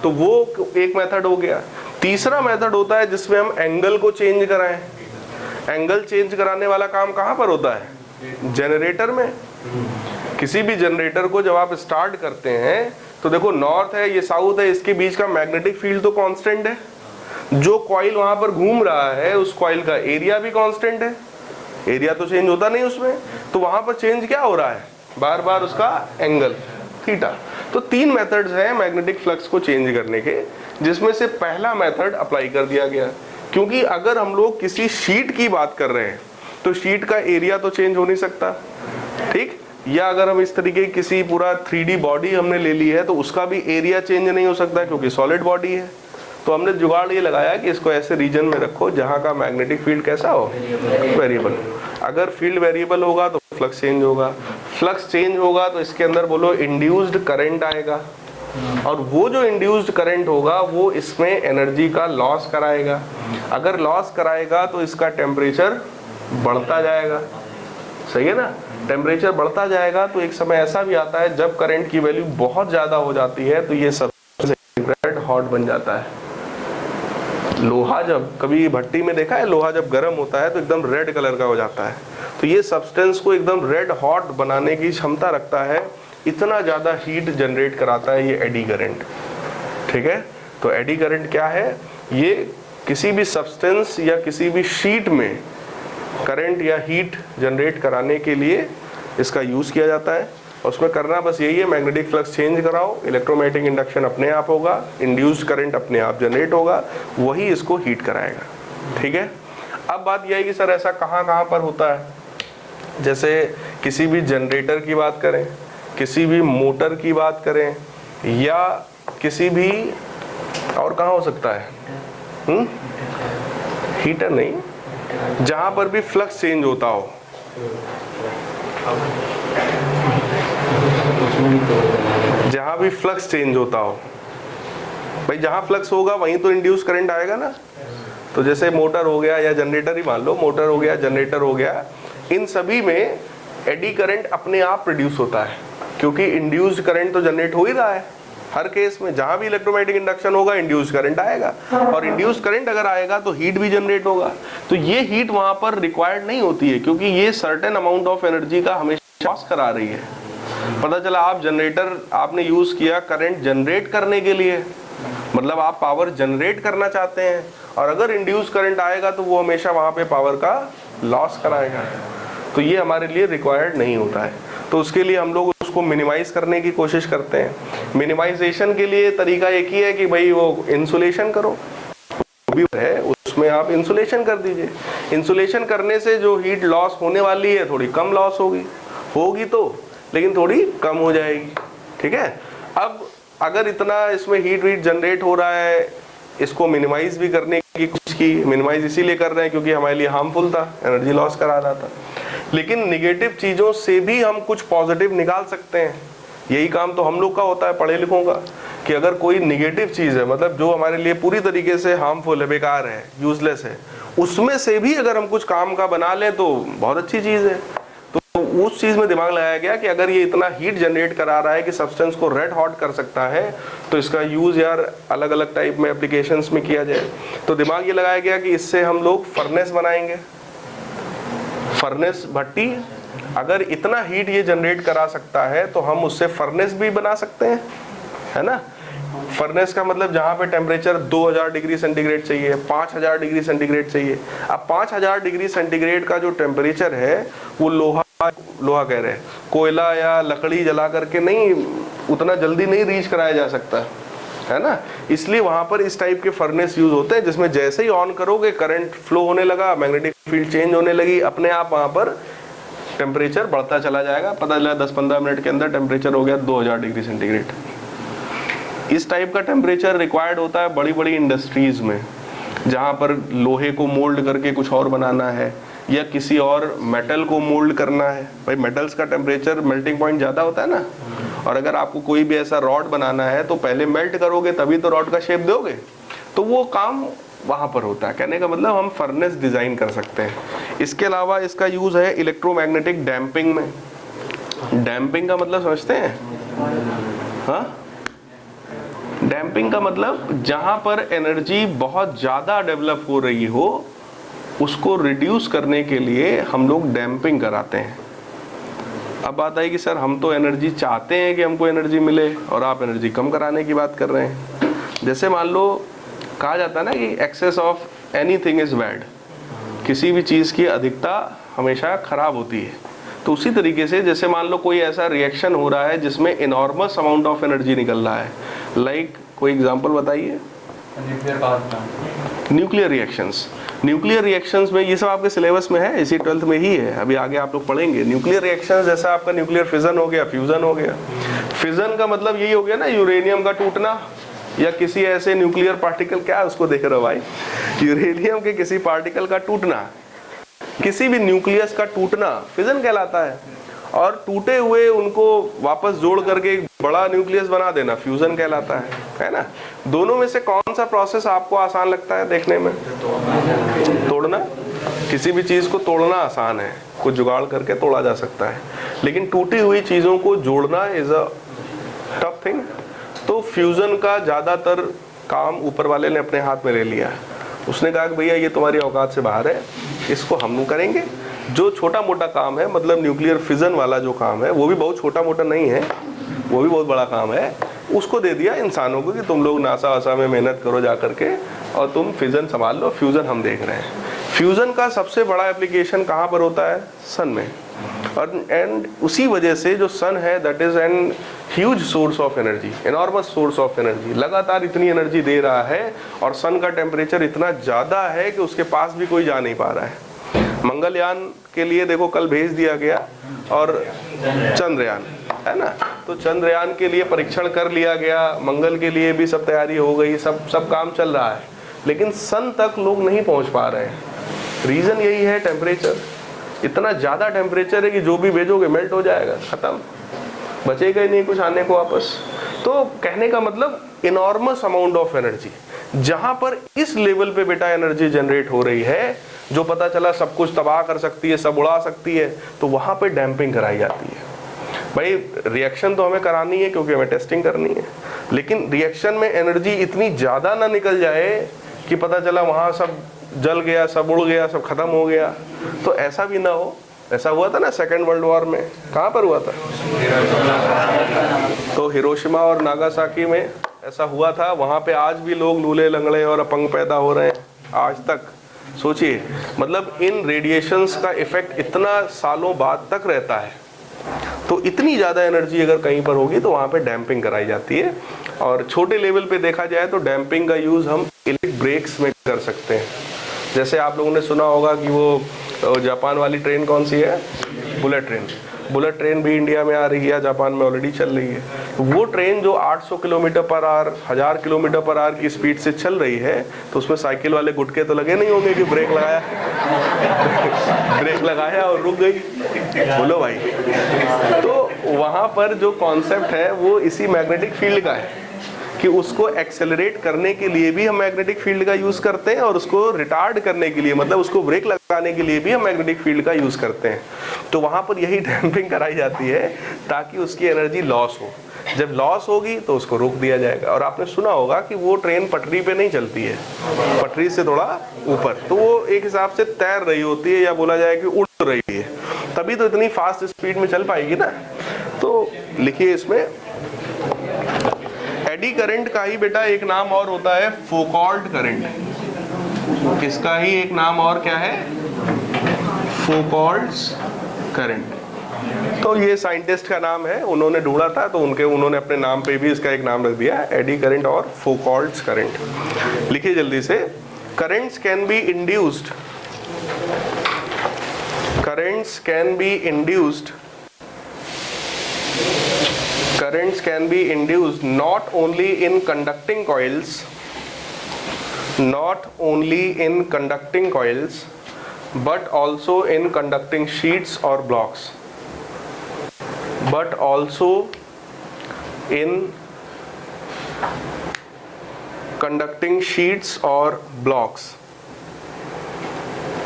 तो वो एक मेथड हो गया। तीसरा मेथड होता है जिसमें हम एंगल को चेंज कराएं। एंगल चेंज कराने वाला काम कहाँ पर होता है, जनरेटर में। किसी भी जनरेटर को जब आप स्टार्ट करते हैं तो देखो नॉर्थ है, ये साउथ है, इसके बीच का मैग्नेटिक फील्ड तो कांस्टेंट है। जो कॉइल वहां पर घूम रहा है उस कॉइल का एरिया भी कांस्टेंट है, एरिया तो चेंज होता नहीं उसमें। तो वहां पर चेंज क्या हो रहा है, बार बार उसका एंगल थीटा। तो 3 मेथड्स हैं मैग्नेटिक फ्लक्स को चेंज करने के, जिसमें से पहला मेथड अप्लाई कर दिया गया। क्योंकि अगर हम लोग किसी शीट की बात कर रहे हैं तो शीट का एरिया तो चेंज हो नहीं सकता, ठीक। या अगर हम इस तरीके की किसी पूरा 3D बॉडी हमने ले ली है तो उसका भी एरिया चेंज नहीं हो सकता क्योंकि सॉलिड बॉडी है। तो हमने जुगाड़ ये लगाया कि इसको ऐसे रीजन में रखो जहाँ का मैग्नेटिक फील्ड कैसा हो, वेरिएबल। अगर फील्ड वेरिएबल होगा तो फ्लक्स चेंज होगा, फ्लक्स चेंज होगा तो इसके अंदर बोलो इंड्यूस्ड करंट आएगा, और वो जो इंड्यूस्ड करंट होगा वो इसमें एनर्जी का लॉस कराएगा। अगर लॉस कराएगा तो इसका टेम्परेचर बढ़ता जाएगा, सही है ना। टेम्परेचर बढ़ता जाएगा तो एक समय ऐसा भी आता है जब करंट की वैल्यू बहुत ज़्यादा हो जाती है तो ये सबसे रेड हॉट बन जाता है। लोहा जब कभी भट्टी में देखा है, लोहा जब गर्म होता है तो एकदम रेड कलर का हो जाता है, तो ये सब्सटेंस को एकदम रेड हॉट बनाने की क्षमता रखता है, इतना ज़्यादा हीट जनरेट कराता है ये एडी करंट। ठीक है, तो एडी करंट क्या है, ये किसी भी सब्सटेंस या किसी भी शीट में करंट या हीट जनरेट कराने के लिए इसका यूज़ किया जाता है। उसमें करना बस यही है, मैग्नेटिक फ्लक्स चेंज कराओ, इलेक्ट्रोमैग्नेटिक इंडक्शन अपने आप होगा, इंड्यूस्ड करंट अपने आप जनरेट होगा, वही इसको हीट कराएगा। ठीक है, अब बात यह है कि सर ऐसा कहाँ कहाँ पर होता है, जैसे किसी भी जनरेटर की बात करें, किसी भी मोटर की बात करें, या किसी भी और कहाँ हो सकता है, हीटर नहीं, जहाँ पर भी फ्लक्स चेंज होता हो, जहां भी फ्लक्स चेंज होता हो, भाई जहां फ्लक्स होगा वहीं तो इंड्यूस करंट आएगा ना। तो जैसे मोटर हो गया या जनरेटर ही मान लो, मोटर हो गया, जनरेटर हो गया, इन सभी में एडी करंट अपने आप प्रोड्यूस होता है, क्योंकि इंड्यूस्ड करंट तो जनरेट हो ही रहा है। हर केस में जहां भी इलेक्ट्रोमैग्नेटिक इंडक्शन होगा इंड्यूस्ड करंट आएगा, और इंड्यूस्ड करंट अगर आएगा तो हीट भी जनरेट होगा। तो ये हीट वहां पर रिक्वायर्ड नहीं होती है, क्योंकि ये सर्टेन अमाउंट ऑफ एनर्जी का हमेशा लॉस करा रही है। पता चला आप जनरेटर आपने यूज किया करंट जनरेट करने के लिए, मतलब आप पावर जनरेट करना चाहते हैं, और अगर इंड्यूस करंट आएगा तो वो हमेशा वहां पे पावर का लॉस कराएगा। तो ये हमारे लिए रिक्वायर्ड नहीं होता है, तो उसके लिए हम लोग उसको मिनिमाइज करने की कोशिश करते हैं। मिनिमाइजेशन के लिए तरीका एक ही है कि भाई वो इंसुलेशन करो, भी है उसमें आप इंसुलेशन कर दीजिए। इंसुलेशन करने से जो हीट लॉस होने वाली है थोड़ी कम लॉस होगी तो, लेकिन थोड़ी कम हो जाएगी। ठीक है, अब अगर इतना इसमें हीट वीट जनरेट हो रहा है, इसको मिनिमाइज भी करने की कोशिश की। मिनिमाइज इसीलिए कर रहे हैं क्योंकि हमारे लिए हार्मफुल था, एनर्जी लॉस करा रहा था। लेकिन निगेटिव चीज़ों से भी हम कुछ पॉजिटिव निकाल सकते हैं। यही काम तो हम लोग का होता है पढ़े लिखों का, कि अगर कोई निगेटिव चीज़ है, मतलब जो हमारे लिए पूरी तरीके से हार्मफुल है, बेकार है, यूजलेस है, उसमें से भी अगर हम कुछ काम का बना लें तो बहुत अच्छी चीज़ है। तो उस चीज़ में दिमाग लगाया गया कि अगर ये इतना हीट जनरेट करा रहा है कि सब्सटेंस को रेड हॉट कर सकता है, तो इसका यूज़ यार अलग अलग टाइप में एप्लीकेशंस में किया जाए। तो दिमाग ये लगाया गया कि इससे हम लोग फर्नेस बनाएंगे, फर्नेस भट्टी। अगर इतना हीट ये जनरेट करा सकता है तो हम उससे फर्नेस भी बना सकते हैं, है ना। फर्नेस का मतलब जहाँ पे टेम्परेचर 2000 डिग्री सेंटीग्रेड चाहिए, 5000 डिग्री सेंटीग्रेड चाहिए। अब 5000 डिग्री सेंटीग्रेड का जो टेम्परेचर है वो लोहा कह रहे हैं, कोयला या लकड़ी जला करके नहीं, उतना जल्दी नहीं रीच कराया जा सकता, है ना। इसलिए वहाँ पर इस टाइप के फर्नेस यूज होते हैं, जिसमें जैसे ही ऑन करोगे करंट फ्लो होने लगा, मैग्नेटिक फील्ड चेंज होने लगी, अपने आप वहाँ पर टेम्परेचर बढ़ता चला जाएगा। पता चला 10-15 मिनट के अंदर टेम्परेचर हो गया 2000 डिग्री सेंटीग्रेड। इस टाइप का टेम्परेचर रिक्वायर्ड होता है बड़ी बड़ी इंडस्ट्रीज में, जहाँ पर लोहे को मोल्ड करके कुछ और बनाना है, या किसी और मेटल को मोल्ड करना है। भाई मेटल्स का टेम्परेचर मेल्टिंग पॉइंट ज़्यादा होता है ना, और अगर आपको कोई भी ऐसा रॉड बनाना है तो पहले मेल्ट करोगे तभी तो रॉड का शेप दोगे, तो वो काम वहाँ पर होता है। कहने का मतलब हम फर्नेस डिज़ाइन कर सकते हैं। इसके अलावा इसका यूज़ है इलेक्ट्रोमैग्नेटिक डैम्पिंग में। डैम्पिंग का मतलब समझते हैं, हाँ, डैम्पिंग का मतलब जहाँ पर एनर्जी बहुत ज़्यादा डेवलप हो रही हो उसको रिड्यूस करने के लिए हम लोग डैम्पिंग कराते हैं। अब बात आई कि सर हम तो एनर्जी चाहते हैं कि हमको एनर्जी मिले, और आप एनर्जी कम कराने की बात कर रहे हैं। जैसे मान लो कहा जाता है ना कि excess of anything is bad, किसी भी चीज़ की अधिकता हमेशा खराब होती है। तो उसी तरीके से जैसे मान लो कोई ऐसा रिएक्शन हो रहा है जिसमें इनॉर्मस अमाउंट ऑफ एनर्जी निकल रहा है, लाइक कोई एग्जांपल बताइए। Nuclear reactions. न्यूक्लियर रिएक्शंस में ये सब आपके सिलेबस में है, इसी 12th में ही है, अभी आगे आप लोग पढ़ेंगे। न्यूक्लियर रिएक्शंस जैसा आपका न्यूक्लियर फिजन हो गया, फ्यूजन हो गया। फिजन का मतलब यही हो गया ना, यूरेनियम का टूटना, या किसी ऐसे न्यूक्लियर पार्टिकल, क्या उसको देख रहे हो भाई, यूरेनियम के किसी पार्टिकल का टूटना, किसी भी न्यूक्लियस का टूटना फिजन कहलाता है, और टूटे हुए उनको वापस जोड़ करके एक बड़ा न्यूक्लियस बना देना फ्यूजन कहलाता है ना। दोनों में से कौन सा प्रोसेस आपको आसान लगता है देखने में? तोड़ना। किसी भी चीज को तोड़ना आसान है, कुछ जुगाड़ करके तोड़ा जा सकता है, लेकिन टूटी हुई चीजों को जोड़ना इज अ टफ थिंग। तो फ्यूजन का ज्यादातर काम ऊपर वाले ने अपने हाथ में ले लिया। उसने कहा कि भैया ये तुम्हारी औकात से बाहर है, इसको हम करेंगे। जो छोटा मोटा काम है, मतलब न्यूक्लियर फिजन वाला जो काम है, वो भी बहुत छोटा मोटा नहीं है, वो भी बहुत बड़ा काम है, उसको दे दिया इंसानों को कि तुम लोग नासा वासा में मेहनत करो जा करके और तुम फिजन संभाल लो, फ्यूजन हम देख रहे हैं। फ्यूजन का सबसे बड़ा एप्लीकेशन कहाँ पर होता है? सन में। और एंड उसी वजह से जो सन है that is an huge source of energy, enormous source of energy, लगातार इतनी एनर्जी दे रहा है, और सन का टेम्परेचर इतना ज़्यादा है कि उसके पास भी कोई जा नहीं पा रहा है। मंगलयान के लिए देखो कल भेज दिया गया, और चंद्रयान है ना, तो चंद्रयान के लिए परीक्षण कर लिया गया, मंगल के लिए भी सब तैयारी हो गई, सब काम चल रहा है, लेकिन सन तक लोग नहीं पहुंच पा रहे हैं। रीजन यही है, टेम्परेचर। इतना ज्यादा टेम्परेचर है कि जो भी भेजोगे मेल्ट हो जाएगा, खत्म, बचेगा ही नहीं कुछ आने को वापस। तो कहने का मतलब इनॉर्मस अमाउंट ऑफ एनर्जी, जहां पर इस लेवल पे बेटा एनर्जी जनरेट हो रही है, जो पता चला सब कुछ तबाह कर सकती है, सब उड़ा सकती है, तो वहां पे डैम्पिंग कराई जाती है। भाई रिएक्शन तो हमें करानी है क्योंकि हमें टेस्टिंग करनी है, लेकिन रिएक्शन में एनर्जी इतनी ज्यादा ना निकल जाए कि पता चला वहां सब जल गया, सब उड़ गया, सब खत्म हो गया। तो ऐसा भी ना हो। ऐसा हुआ था ना सेकेंड वर्ल्ड वॉर में, कहाँ पर हुआ था? तो हिरोशिमा और नागासाकी में ऐसा हुआ था। वहां पे आज भी लोग लूले लंगड़े और अपंग पैदा हो रहे हैं आज तक। सोचिए, मतलब इन रेडिएशंस का इफेक्ट इतना सालों बाद तक रहता है। तो इतनी ज़्यादा एनर्जी अगर कहीं पर होगी तो वहाँ पे डैम्पिंग कराई जाती है। और छोटे लेवल पे देखा जाए तो डैम्पिंग का यूज़ हम इलेक्ट्रिक ब्रेक्स में कर सकते हैं। जैसे आप लोगों ने सुना होगा कि वो जापान वाली ट्रेन कौन सी है? Bullet train. बुलेट ट्रेन भी इंडिया में आ रही है, जापान में ऑलरेडी चल रही है। वो ट्रेन जो 800 kilometre per hour, 1000 kilometre per hour की स्पीड से चल रही है, तो उसमें साइकिल वाले गुटके तो लगे नहीं होंगे कि ब्रेक लगाया ब्रेक लगाया और रुक गई, बोलो भाई। तो वहाँ पर जो कॉन्सेप्ट है वो इसी मैग्नेटिक फील्ड का है कि उसको एक्सेलरेट करने के लिए भी हम मैग्नेटिक फील्ड का यूज़ करते हैं, और उसको रिटार्ड करने के लिए, मतलब उसको ब्रेक लगाने के लिए भी हम मैग्नेटिक फील्ड का यूज़ करते हैं। तो वहाँ पर यही डैम्पिंग कराई जाती है ताकि उसकी एनर्जी लॉस हो। जब लॉस होगी तो उसको रोक दिया जाएगा। और आपने सुना होगा कि वो ट्रेन पटरी पे नहीं चलती है, पटरी से थोड़ा ऊपर, तो वो एक हिसाब से तैर रही होती है, या बोला जाए कि उड़ रही है, तभी तो इतनी फास्ट स्पीड में चल पाएगी ना। तो लिखिए इसमें, एडी करंट का ही बेटा एक नाम और होता है फोकॉल्ट करंट। इसका ही एक नाम और क्या है? फोकॉल्ट्स करंट। तो ये साइंटिस्ट का नाम है, उन्होंने ढूंढा था तो उन्होंने अपने नाम पे भी इसका एक नाम रख दिया, एडी करंट और फोकॉल्ट्स करंट। लिखिए जल्दी से, currents can be induced, currents can be induced not only in conducting coils but also in conducting sheets or blocks,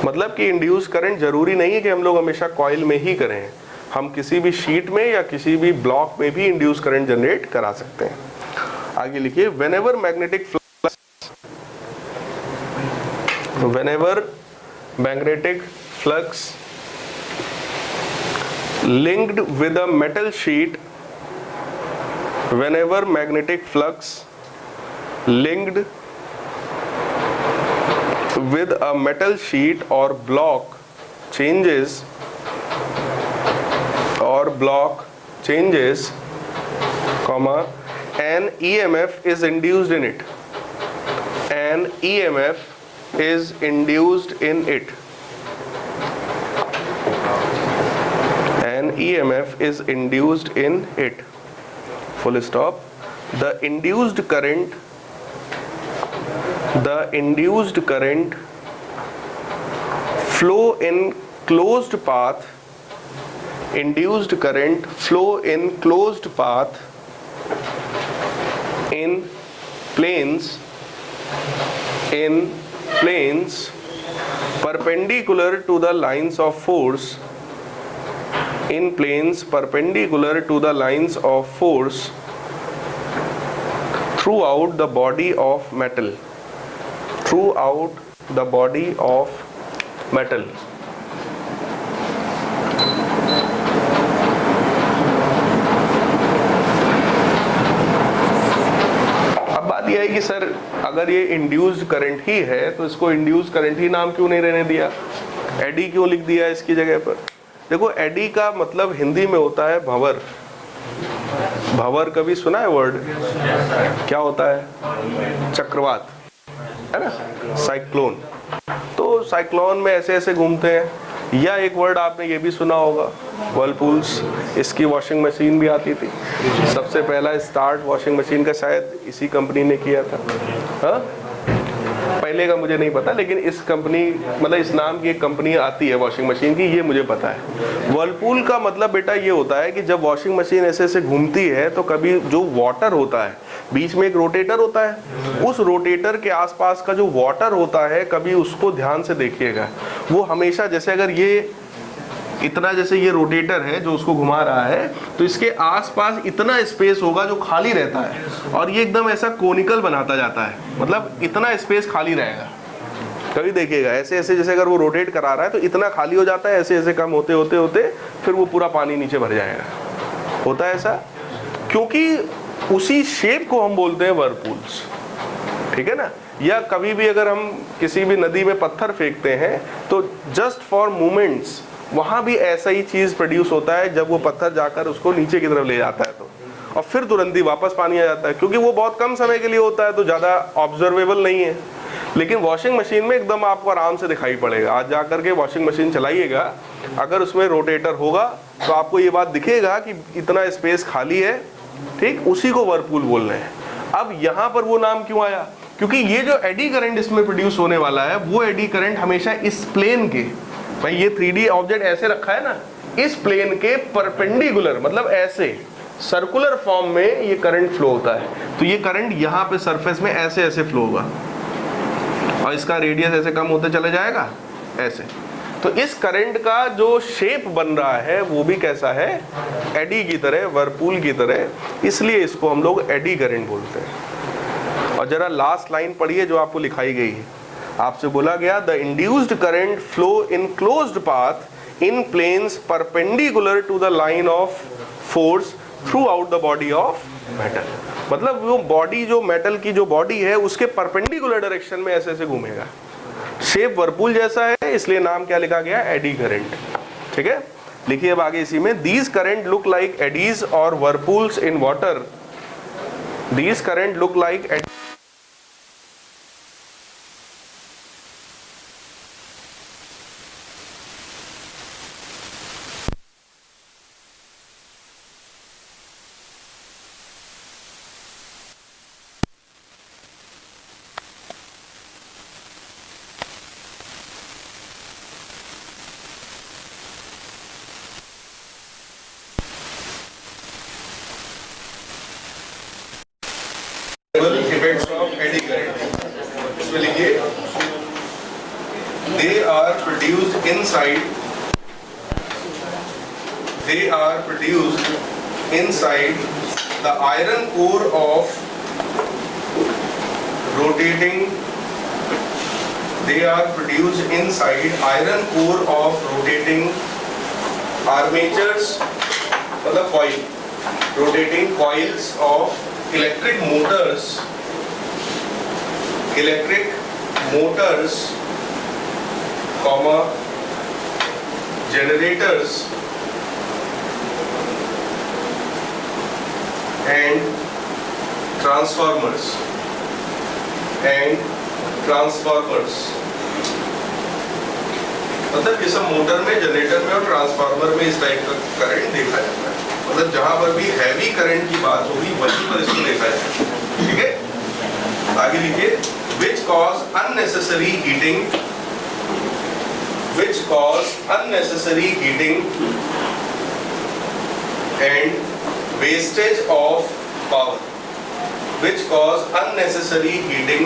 मतलब कि इंड्यूस करंट जरूरी नहीं है कि हम लोग हमेशा कॉइल में ही करें, हम किसी भी शीट में या किसी भी ब्लॉक में भी इंड्यूस करंट जनरेट करा सकते हैं। आगे लिखिए, whenever magnetic flux linked with a metal sheet, whenever magnetic flux linked with a metal sheet or block changes, comma, an EMF is induced in it. An EMF is induced in it. An EMF is induced in it. Full stop. The induced current flow in closed path, induced current flow in closed path in planes perpendicular to the lines of force, in planes perpendicular to the lines of force throughout the body of metal, throughout the body of metal. अब बात यह है कि sir अगर ये induced current ही है तो इसको इंड्यूस्ड करंट ही नाम क्यों नहीं रहने दिया, एडी क्यों लिख दिया इसकी जगह पर? देखो एडी का मतलब हिंदी में होता है भंवर। भंवर कभी सुना है वर्ड? क्या होता है? चक्रवात, है ना, साइक्लोन। तो साइक्लोन में ऐसे ऐसे घूमते हैं। या एक वर्ड आपने ये भी सुना होगा, वर्लपूल्स। इसकी वॉशिंग मशीन भी आती थी। सबसे पहला स्टार्ट वॉशिंग मशीन का शायद इसी कंपनी ने किया था। हाँ, पहले का मुझे नहीं पता, लेकिन इस कंपनी मतलब इस नाम की एक कंपनी आती है वॉशिंग मशीन की, ये मुझे पता है। वर्लपूल का मतलब बेटा ये होता है कि जब वॉशिंग मशीन ऐसे ऐसे घूमती है तो कभी जो वाटर होता है, बीच में एक रोटेटर होता है, उस रोटेटर के आसपास का जो वाटर होता है, कभी उसको ध्यान से देखिएगा, वो हमेशा जैसे अगर ये इतना, जैसे ये रोटेटर है जो उसको घुमा रहा है, तो इसके आसपास इतना स्पेस होगा जो खाली रहता है, और ये एकदम ऐसा कोनिकल बनाता जाता है, मतलब इतना स्पेस खाली रहेगा। कभी देखिएगा ऐसे ऐसे, जैसे अगर वो रोटेट करा रहा है तो इतना खाली हो जाता है, ऐसे ऐसे कम होते होते होते फिर वो पूरा पानी नीचे भर जाएगा। होता है ऐसा क्योंकि उसी शेप को हम बोलते हैं वर्लपूल्स, ठीक है ना। या कभी भी अगर हम किसी भी नदी में पत्थर फेंकते हैं तो जस्ट फॉर मोमेंट्स वहां भी ऐसा ही चीज प्रोड्यूस होता है, जब वो पत्थर जाकर उसको नीचे की तरफ ले जाता है तो, और फिर तुरंत ही वापस पानी आ जाता है, क्योंकि वो बहुत कम समय के लिए होता है तो ज्यादा ऑब्जर्वेबल नहीं है। लेकिन वॉशिंग मशीन में एकदम आपको आराम से दिखाई पड़ेगा। आज जाकर के वॉशिंग मशीन चलाइएगा, अगर उसमें रोटेटर होगा तो आपको ये बात दिखेगा कि इतना स्पेस खाली है, ठीक, उसी को वर्लपूल बोल रहे हैं। अब यहाँ पर वो नाम क्यों आया? क्योंकि ये जो एडी करंट इसमें प्रोड्यूस होने वाला है, वो एडी करंट हमेशा इस प्लेन के, भाई ये 3D ऑब्जेक्ट ऐसे रखा है ना, इस प्लेन के परपेंडिकुलर, मतलब ऐसे सर्कुलर फॉर्म में ये करंट फ्लो होता है। तो ये करंट यहाँ पे सरफेस में ऐसे ऐसे फ्लो होगा, और इसका रेडियस ऐसे कम होते चले जाएगा ऐसे। तो इस करंट का जो शेप बन रहा है वो भी कैसा है? एडी की तरह, वर्लपूल की तरह, इसलिए इसको हम लोग एडी करंट बोलते हैं। और जरा लास्ट लाइन पढ़िए जो आपको लिखाई गई है। आपसे बोला गया the induced current flow in closed path in planes perpendicular to the line of force throughout the body of metal. मतलब वो बॉडी, जो मेटल की जो बॉडी है, उसके परपेंडिकुलर डायरेक्शन में ऐसे ऐसे घूमेगा। शेप वर्लपूल जैसा है, इसलिए नाम क्या लिखा गया? Eddy current. ठीक है, लिखिए अब आगे इसी में, these current look like eddies और whirlpools in water. These current look like effects of eddy current. इसमें लिखिए, they are produced inside the iron core of rotating. They are produced inside iron core of rotating armatures, मतलब coil, rotating coils of electric motors, comma, generators and transformers. मतलब किसी motor में, generator में और transformer में इस type का current देखा जाता है। मतलब जहां पर भी हैवी करंट की बात होगी वहीं पर इसको देखा जाए। ठीक है, आगे लिखिए, which cause unnecessary heating which cause unnecessary heating and wastage of power, which cause unnecessary heating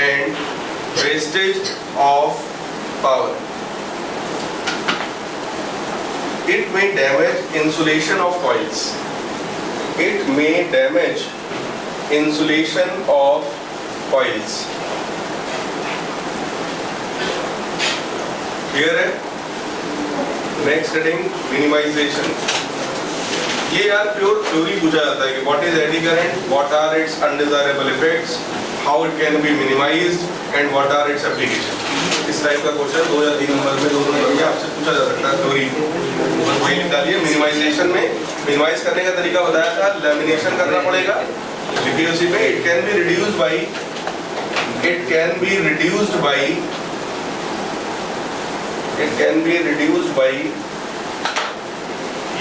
and wastage of power. It may damage insulation of coils. It may damage insulation of coils. Clear है? Next heading, minimization. ये यार pure theory पूछा जाता है कि what is eddy current, what are its undesirable effects, how it can be minimized and what are its applications. इस type का question 2 या 3 नंबर में 2 नंबर में आपसे पूछा जा सकता है थ्योरी। बस वही लिख डालिए। मिनिमाइजेशन में मिनिमाइज करने का तरीका बताया था, लैमिनेशन करना पड़ेगा। लिखिए उसी पे, it can be reduced by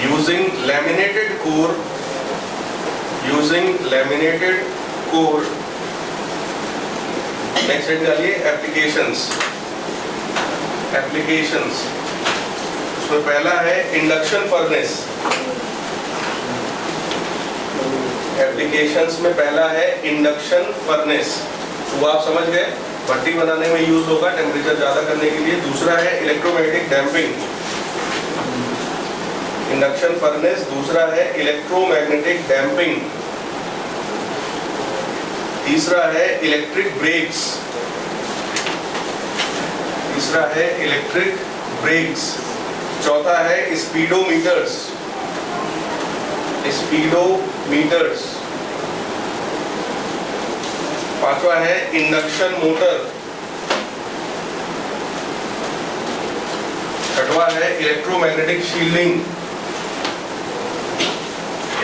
using laminated core next head डालिए एप्लीकेशंस। उसमें पहला है इंडक्शन फर्नेस। एप्लीकेशंस में पहला है इंडक्शन फर्नेस, वो आप समझ गए, भट्टी बनाने में यूज होगा टेम्परेचर ज्यादा करने के लिए। दूसरा है इलेक्ट्रोमैग्नेटिक डैम्पिंग, इंडक्शन फर्नेस। दूसरा है इलेक्ट्रोमैग्नेटिक डैम्पिंग। तीसरा है इलेक्ट्रिक ब्रेक्स। चौथा है स्पीडोमीटर्स। पांचवा है इंडक्शन मोटर। छठवा है electromagnetic shielding.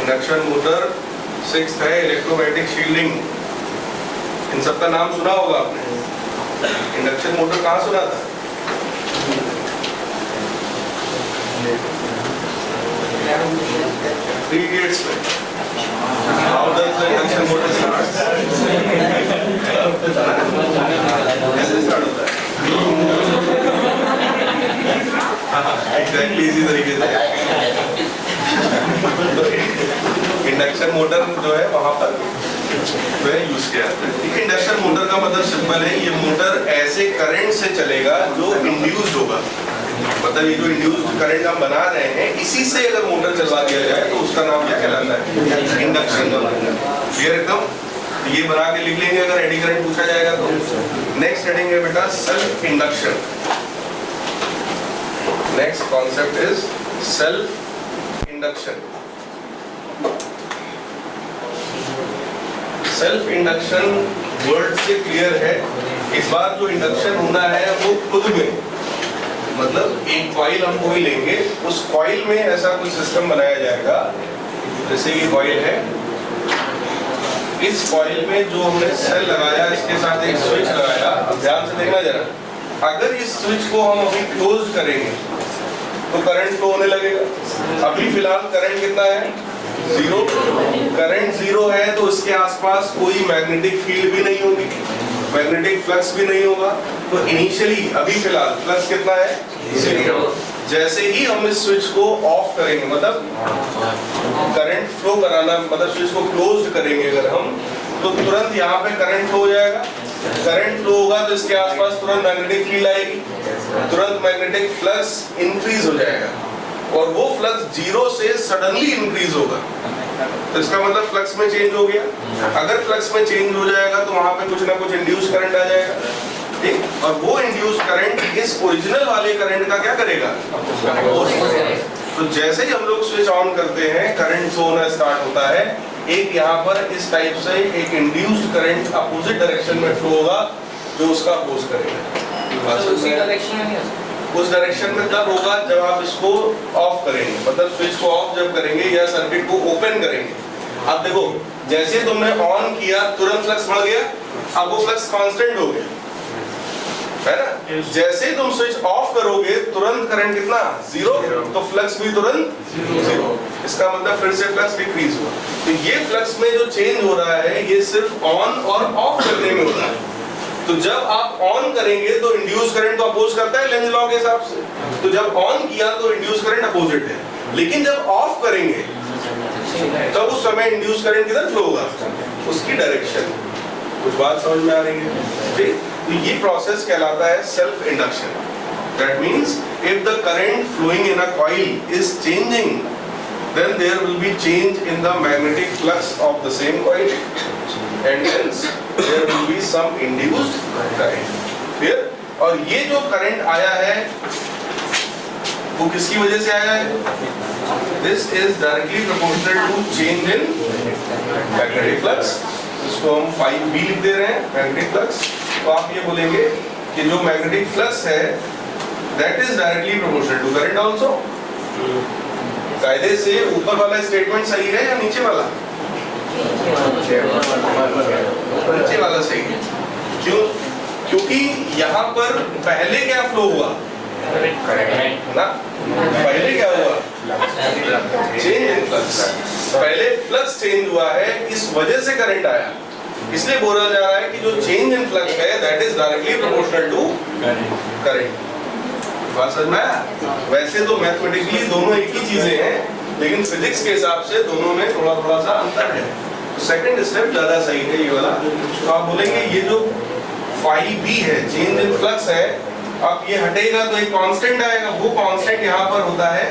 Induction motor, 6th है इलेक्ट्रोमैग्नेटिक शील्डिंग। इन सबका नाम सुना होगा आपने। इंडक्शन मोटर कहाँ सुना था? थ्री इडियट्स में। How does the induction motor start? कैसे स्टार्ट होता है? Exactly इसी तरीके से। इंडक्शन मोटर जो है वहां पर यूज किया जाता है। इंडक्शन मोटर का मतलब सिंपल है, ये मोटर ऐसे करंट से चलेगा जो इंड्यूस्ड होगा। मतलब ये जो इंड्यूस्ड करंट हम बना रहे हैं, इसी से अगर मोटर चलवा दिया जाए तो उसका नाम क्या कहलाता है? इंडक्शन। क्लियर एकदम? ये बना के लिख लेंगे अगर एडी करंट पूछा जाएगा तो। नेक्स्ट हेडिंग है बेटा self induction. Next concept is self induction. Self induction word से क्लियर है। इस बार जो इंडक्शन होना है वो खुद में, मतलब एक कॉइल हम कोई लेंगे, उस कॉइल में ऐसा कुछ सिस्टम बनाया जाएगा। जैसे ये कॉइल है, इस कॉइल में जो हमने सेल लगाया, इसके साथ एक स्विच लगाया। अब ध्यान से देखना जरा, अगर इस स्विच को हम अभी क्लोज करेंगे तो करंट फ्लो होने लगेगा। अभी फिलहाल करंट कितना है? 0। करंट 0 है तो इसके आसपास कोई मैग्नेटिक फील्ड भी नहीं होगी, मैग्नेटिक फ्लक्स भी नहीं होगा। तो इनिशियली अभी फिलहाल फ्लक्स कितना है? 0। जैसे ही हम इस स्विच को ऑफ करेंगे, मतलब करंट फ्लो कराना, मतलब स्विच को क्लोज करेंगे अगर हम, तो तुरंत यहाँ पे करंट फ्लो हो जाएगा। करंट फ्लो होगा तो इसके आसपास तुरंत मैग्नेटिक फील्ड आएगी, तुरंत मैग्नेटिक फ्लक्स इंक्रीज हो जाएगा और वो फ्लक्स 0 से सडनली इंक्रीज होगा। तो इसका मतलब फ्लक्स में चेंज हो गया। अगर फ्लक्स में चेंज हो जाएगा तो वहां पे कुछ ना कुछ इंड्यूस करंट आ जाएगा, ठीक। और वो इंड्यूस करंट इस ओरिजिनल वाले करंट का क्या करेगा? तो जैसे ही हम लोग स्विच ऑन करते हैं, करंट फ्लो होना स्टार्ट होता है। एक यहाँ पर इस टाइप से एक इंड्यूस्ड करंट अपोजिट डायरेक्शन में फ्लो होगा जो उसका अपोज करेगा। उसी डायरेक्शन में नहीं, उस डायरेक्शन में तब होगा जब आप इसको ऑफ करेंगे, मतलब स्विच को ऑफ जब करेंगे या सर्किट को ओपन करेंगे। अब देखो, जैसे तुमने ऑन किया तुरंत फ्लक्स बढ़ गया, अब वो फ्लक्स कांस्टेंट हो गया, है ना। जैसे ही तुम स्विच ऑफ करोगे तुरंत करंट कितना? 0, तो फ्लक्स भी तुरंत 0। इसका मतलब फिर से फ्लक्स डिक्रीज हुआ। तो ये फ्लक्स में जो चेंज हो रहा है ये सिर्फ ऑन और ऑफ करने में हो रहा है। तो जब आप ऑन करेंगे तो इंड्यूस करंट तो अपोज करता है लेंज लॉ के हिसाब से, तो जब ऑन किया तो इंड्यूस करंट अपोजिट है, लेकिन जब ऑफ करेंगे तो उस समय इंड्यूस करंट किधर फ्लो होगा, उसकी डायरेक्शन। कुछ बात समझ में आ रही है? ठीक, तो ये प्रोसेस कहलाता है self induction. That means if the current flowing in a coil is changing, then there will be change in the magnetic flux of the same coil, and hence there will be some induced current. Clear? और ये जो current आया है वो किसकी वजह से आया है? This is directly proportional to change in magnetic flux. इसको हम 5B लिख दे रहे हैं, magnetic flux. तो आप ये बोलेंगे कि जो magnetic flux है that is directly proportional to current also. कायदे से ऊपर वाला स्टेटमेंट सही है या नीचे वाला? नीचे वाला सही है। क्यों? क्योंकि यहाँ पर पहले क्या फ्लो हुआ ना, पहले क्या हुआ? Change in flux. पहले फ्लक्स चेंज हुआ है, इस वजह से करंट आया। इसलिए बोला जा रहा है कि जो चेंज इन फ्लक्स है that is directly proportional to current. बात समझ में आया? वैसे तो मैथमेटिकली दोनों एक ही चीजें हैं, लेकिन फिजिक्स के हिसाब से दोनों में थोड़ा थोड़ा सा अंतर है। तो सेकंड स्टेप ज्यादा सही है ये वाला। तो आप बोलेंगे ये जो 5B है, चेंज इन फ्लक्स है, अब ये हटेगा तो एक कांस्टेंट आएगा, वो कांस्टेंट यहाँ पर होता है,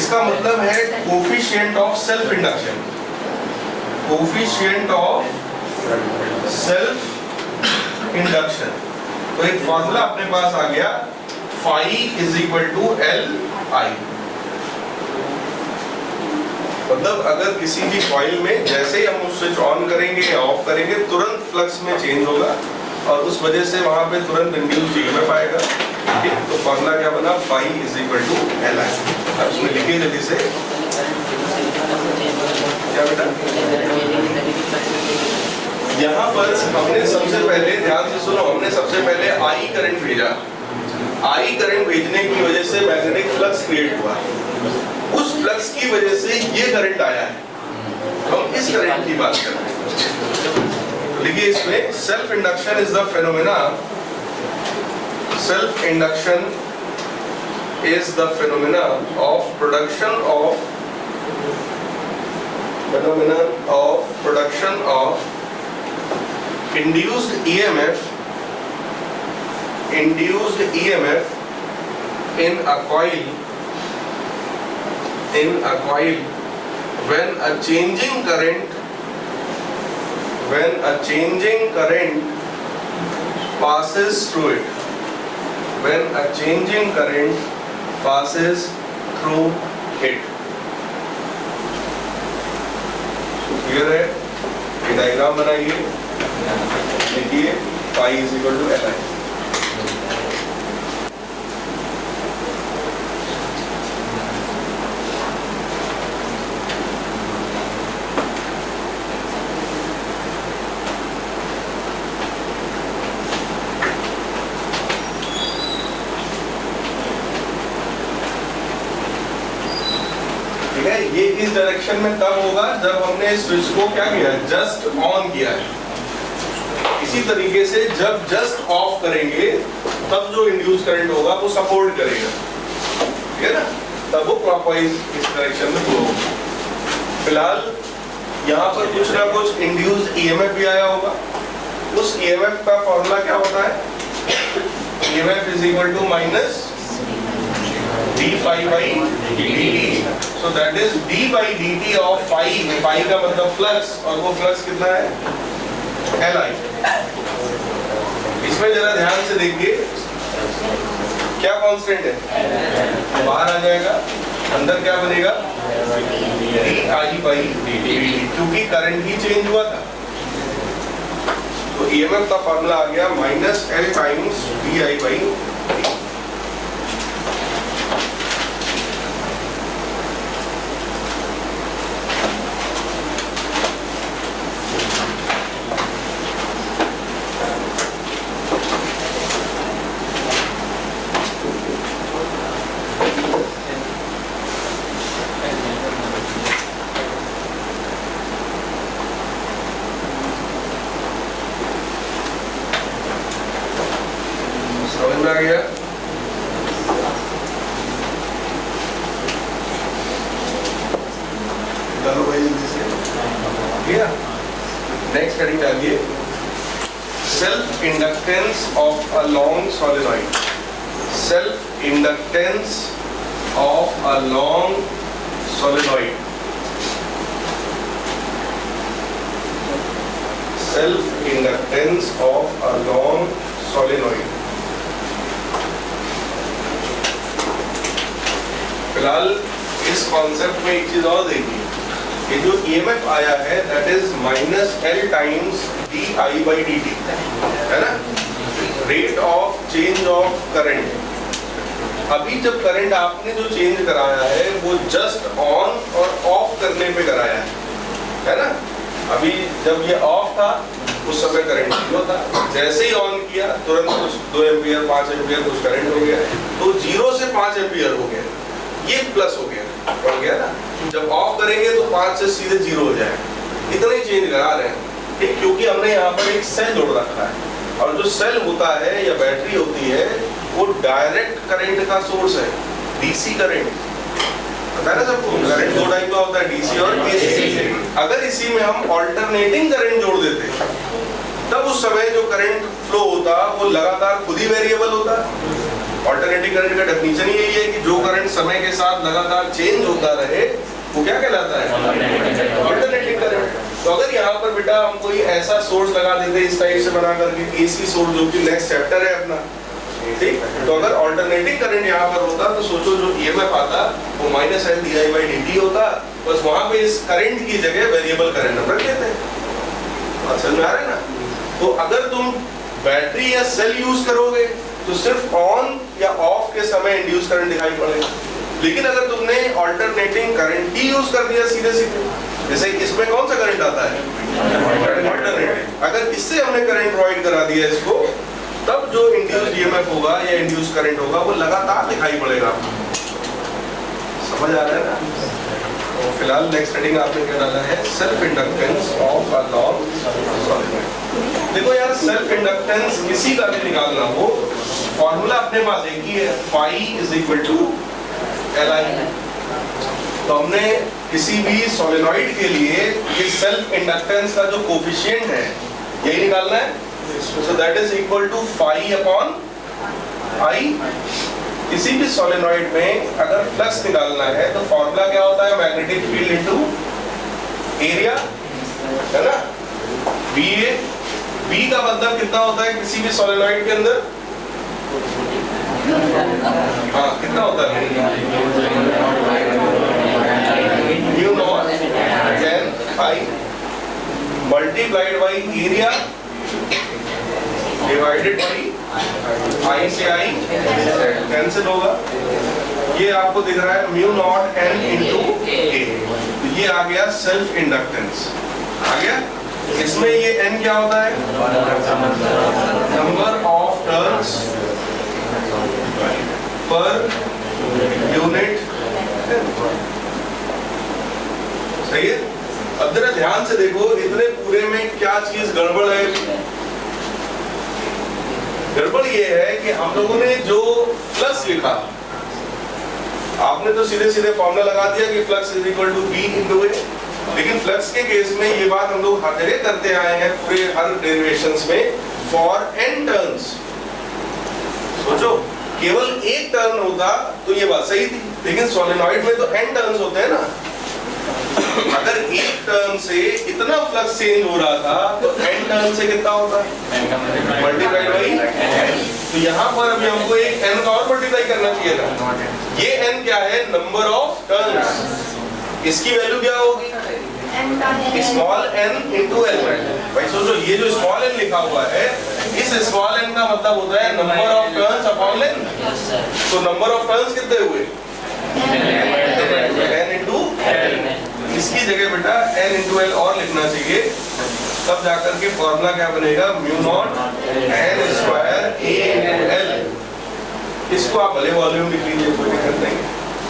इसका मतलब है coefficient of self induction. Coefficient of self induction. तो एक फॉर्मूला अपने पास आ गया, phi is equal to Li। मतलब अगर किसी भी कॉइल में जैसे ही हम स्विच ऑन करेंगे या ऑफ करेंगे तुरंत फ्लक्स में चेंज होगा और उस वजह से वहां पे तुरंत इंड्यूस्ड ईएमएफ आएगा। ठीक, तो फॉर्मूला क्या बना? phi is equal to Li। अब इसमें लिखिए जल्दी से, क्या बेटा? यहाँ पर हमने सबसे पहले, ध्यान से सुनो, हमने सबसे पहले आई करंट भेजा। आई करंट भेजने की वजह से मैग्नेटिक फ्लक्स क्रिएट हुआ, उस फ्लक्स की वजह से ये करंट आया है। हम इस करंट की बात कर रहे हैं। देखिए इसमें self induction is the phenomena, self induction is the phenomena of production of induced EMF in a coil when a changing current passes through it, clear है? ये डायग्राम बनाइए, देखिए phi is equal to Li। ये इस direction में तब होगा जब हमने स्विच को क्या किया, जस्ट ऑन किया है। इसी तरीके से जब जस्ट ऑफ करेंगे तब जो इंड्यूस करंट होगा वो सपोर्ट करेगा, ठीक है ना, तब वो क्लॉकवाइज इस डायरेक्शन में फ्लो होगा। फिलहाल यहाँ पर कुछ ना कुछ इंड्यूस्ड ईएमएफ भी आया होगा। उस ईएमएफ का फॉर्मूला क्या होता है? EMF is equal to minus d phi by dt। So that is d by dt of phi। phi का मतलब फ्लक्स, और वो फ्लक्स कितना है? Li। इसमें जरा ध्यान से देखिए, क्या कांस्टेंट है? बाहर आ जाएगा, अंदर क्या बनेगा? di by dt, क्योंकि करंट ही चेंज हुआ था। तो ईएमएफ का फॉर्मूला आ गया minus L times di by dt। चला गया। चलो भाई जल्दी से, ठीक है। नेक्स्ट हेडिंग डालिए, self inductance of a long solenoid. Self inductance of a long solenoid. Self inductance of a long solenoid. फिलहाल इस कॉन्सेप्ट में एक चीज और देखिए, ये जो ईएमएफ आया है that is -L times di/dt, है ना, rate of change of current. अभी जब करंट आपने जो चेंज कराया है वो जस्ट ऑन और ऑफ करने पे कराया है ना। अभी जब ये ऑफ था उस समय करंट 0 था, जैसे ही ऑन किया तुरंत कुछ 2 एम्पियर 5 एम्पियर कुछ करंट हो गया, तो 0 से 5 एम्पियर हो गया, ये प्लस हो गया ना। जब ऑफ करेंगे तो 5 से सीधे 0 हो जाएगा। इतना ही चेंज करा रहे हैं, ठीक, क्योंकि हमने यहाँ पर एक सेल जोड़ रखा है, और जो सेल होता है या बैटरी होती है वो डायरेक्ट करंट का सोर्स है, डीसी करंट, पता है ना सबको। करंट दो टाइप का होता है, डीसी और एसी। अगर इसी में हम ऑल्टरनेटिंग करंट जोड़ देते तब उस समय जो करंट फ्लो होता वो लगातार खुद ही वेरिएबल होता। ऑल्टरनेटिंग करंट का डेफिनेशन यही है कि जो करंट समय के साथ लगातार चेंज होता रहे वो क्या कहलाता है, ऑल्टरनेटिंग करंट। तो अगर यहाँ पर बेटा हम कोई ऐसा सोर्स लगा देते इस टाइप से बना करके, एसी सोर्स, जो कि नेक्स्ट चैप्टर है अपना, ठीक, तो अगर ऑल्टरनेटिंग करंट यहाँ पर होता तो सोचो जो ईएमएफ आता वो -L di/dt होता, बस वहां पे इस करंट की जगह वेरिएबल करंट रख देते। समझ में आ रहा है ना। तो अगर तुम बैटरी या सेल यूज करोगे तो सिर्फ ऑन या ऑफ के समय इंड्यूस करंट दिखाई पड़ेगा, लेकिन अगर तुमने ऑल्टरनेटिंग करंट ही यूज कर दिया सीधे सीधे, जैसे इसमें कौन सा करंट आता है, ऑल्टरनेटिंग, अगर इससे हमने करंट प्रोवाइड करा दिया इसको, तब जो इंड्यूस्ड ईएमएफ होगा या इंड्यूस करंट होगा वो लगातार दिखाई पड़ेगा। समझ आ रहा है ना। तो फिलहाल नेक्स्ट हेडिंग आपने क्या डाला है, self inductance of a long solenoid. देखो यार, सेल्फ इंडक्टेंस किसी का भी निकालना हो, फॉर्मूला अपने पास एक ही है, phi = Li। तो हमने किसी भी सोलेनॉइड के लिए ये सेल्फ इंडक्टेंस का जो कोफिशिएंट है यही निकालना है। So that is equal to phi upon I। किसी भी सोलेनॉइड में अगर फ्लक्स निकालना है तो फॉर्मूला क्या होता है, मैग्नेटिक फील्ड इनटू एरिया, है ना। BA, B का मतलब कितना होता है किसी भी सोलेनॉइड के अंदर, हाँ कितना होता है, mu not n I multiplied by area divided by I से I कैंसिल होगा। ये आपको दिख रहा है म्यू नॉट n इंटू ए। तो ये आ गया सेल्फ इंडक्टेंस, आ गया। इसमें ये n क्या होता है, number of turns per unit, सही है। अब जरा ध्यान से देखो, इतने पूरे में क्या चीज गड़बड़ है। गड़बड़ ये है कि हम लोगों ने जो फ्लक्स लिखा, आपने तो सीधे सीधे फॉर्मूला लगा दिया कि फ्लक्स = B × A, लेकिन फ्लक्स के केस में ये बात हम लोग हर जगह करते आए हैं पूरे हर डेरिवेशंस में, फॉर n टर्न्स। सोचो केवल एक टर्न होता तो ये बात सही थी, लेकिन सोलेनॉइड में तो n टर्न्स होते हैं ना। अगर एक टर्न से इतना फ्लक्स चेंज हो रहा था तो n टर्न से कितना होता है, मल्टीप्लाइड बाई n। तो यहाँ पर अभी हमको एक n का और मल्टीप्लाई करना चाहिए था। ये n क्या है, नंबर ऑफ टर्न्स। इसकी वैल्यू क्या होगी, स्मॉल n इंटू L। भाई सोचो ये जो स्मॉल n लिखा हुआ है, इस स्मॉल n का मतलब होता है number of turns upon length. तो नंबर ऑफ टर्न्स कितने हुए, n इंटू L। इसकी जगह बेटा n इंटू L और लिखना चाहिए, तब जाकर के फॉर्मूला क्या बनेगा, mu naught n square a into L। इसको आप भले वॉल्यूम लिख लीजिए, कोई दिक्कत नहीं,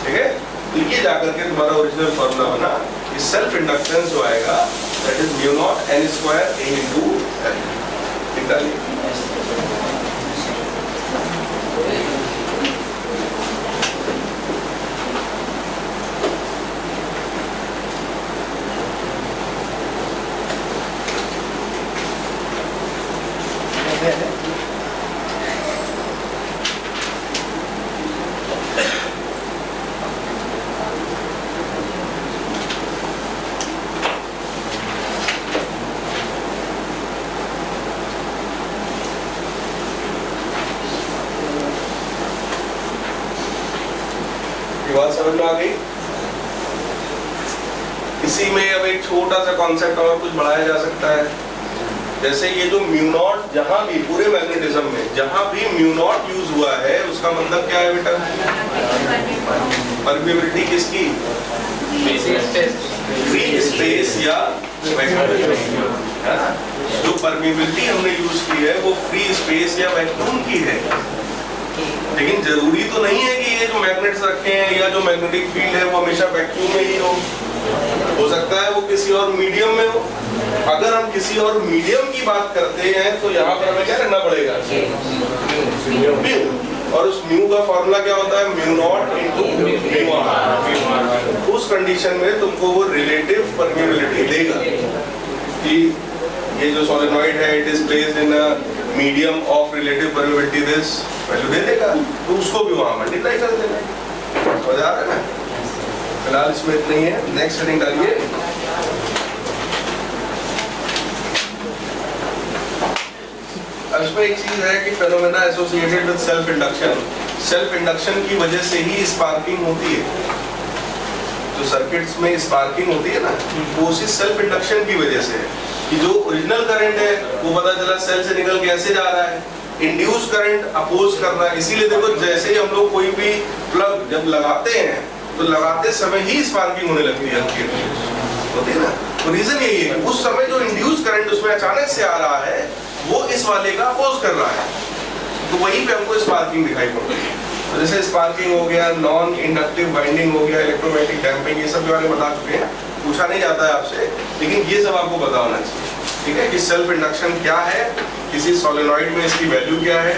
ठीक है। तो ये जाकर के तुम्हारा ओरिजिनल फॉर्मूला बना, ये सेल्फ इंडक्टेंस जो आएगा that is mu naught n square a into L। ठीक है। ये बात समझ में आ गई? इसी में अब एक छोटा सा कॉन्सेप्ट और कुछ बढ़ाया जा सकता है। जैसे ये जो म्यू नॉट, जहां भी पूरे मैग्नेटिज्म में जहां भी म्यू नॉट यूज हुआ है उसका मतलब क्या है बेटा? परमिबिलिटी किसकी? फ्री स्पेस या वैक्यूम। जो परमिबिलिटी हमने यूज की है वो फ्री स्पेस या वैक्यूम की है। लेकिन जरूरी तो नहीं है कि ये जो मैग्नेट्स रखे हैं या जो मैग्नेटिक फील्ड है वो हमेशा वैक्यूम में ही हो सकता है वो किसी और मीडियम में हो। अगर हम किसी और मीडियम की बात करते हैं तो यहाँ पर हमें क्या करना पड़ेगा? म्यू। और उस म्यू का फॉर्मूला क्या होता है? Mu naught into mu R. उस कंडीशन में तुमको वो रिलेटिव परमिबिलिटी देगा कि ये जो सोलेनॉइड है it is placed in a medium of relative permeability, this value दे देगा, तो उसको भी वहां मल्टीप्लाई कर देना। समझ आ रहा है ना? फिलहाल इसमें इतना ही है। नेक्स्ट हेडिंग डालिए। अब इसमें एक चीज है कि phenomena associated with self induction. Self induction की वजह से ही स्पार्किंग होती है। जो सर्किट्स में स्पार्किंग होती है ना, वो उसी सेल्फ इंडक्शन की वजह से है कि जो ओरिजिनल करंट है वो पता चला सेल से निकल कैसे जा रहा है, इंड्यूस करंट अपोज कर रहा है। इसीलिए देखो जैसे ही हम लोग कोई भी प्लग जब लगाते हैं तो लगाते समय ही स्पार्किंग होने लगती है, होती है ना। तो रीजन यही है कि उस समय जो इंड्यूस करंट उसमें अचानक से आ रहा है वो इस वाले का अपोज कर रहा है, तो वहीं पे हमको स्पार्किंग दिखाई पड़ती है। तो जैसे स्पार्किंग हो गया, नॉन इंडक्टिव बाइंडिंग हो गया, इलेक्ट्रोमैग्नेटिक डैम्पिंग, ये सब के बारे में बता चुके हैं, पूछा नहीं जाता है आपसे, लेकिन ये सब आपको पता होना चाहिए। ठीक है कि सेल्फ इंडक्शन क्या है, किसी सोलेनॉइड में इसकी वैल्यू क्या है,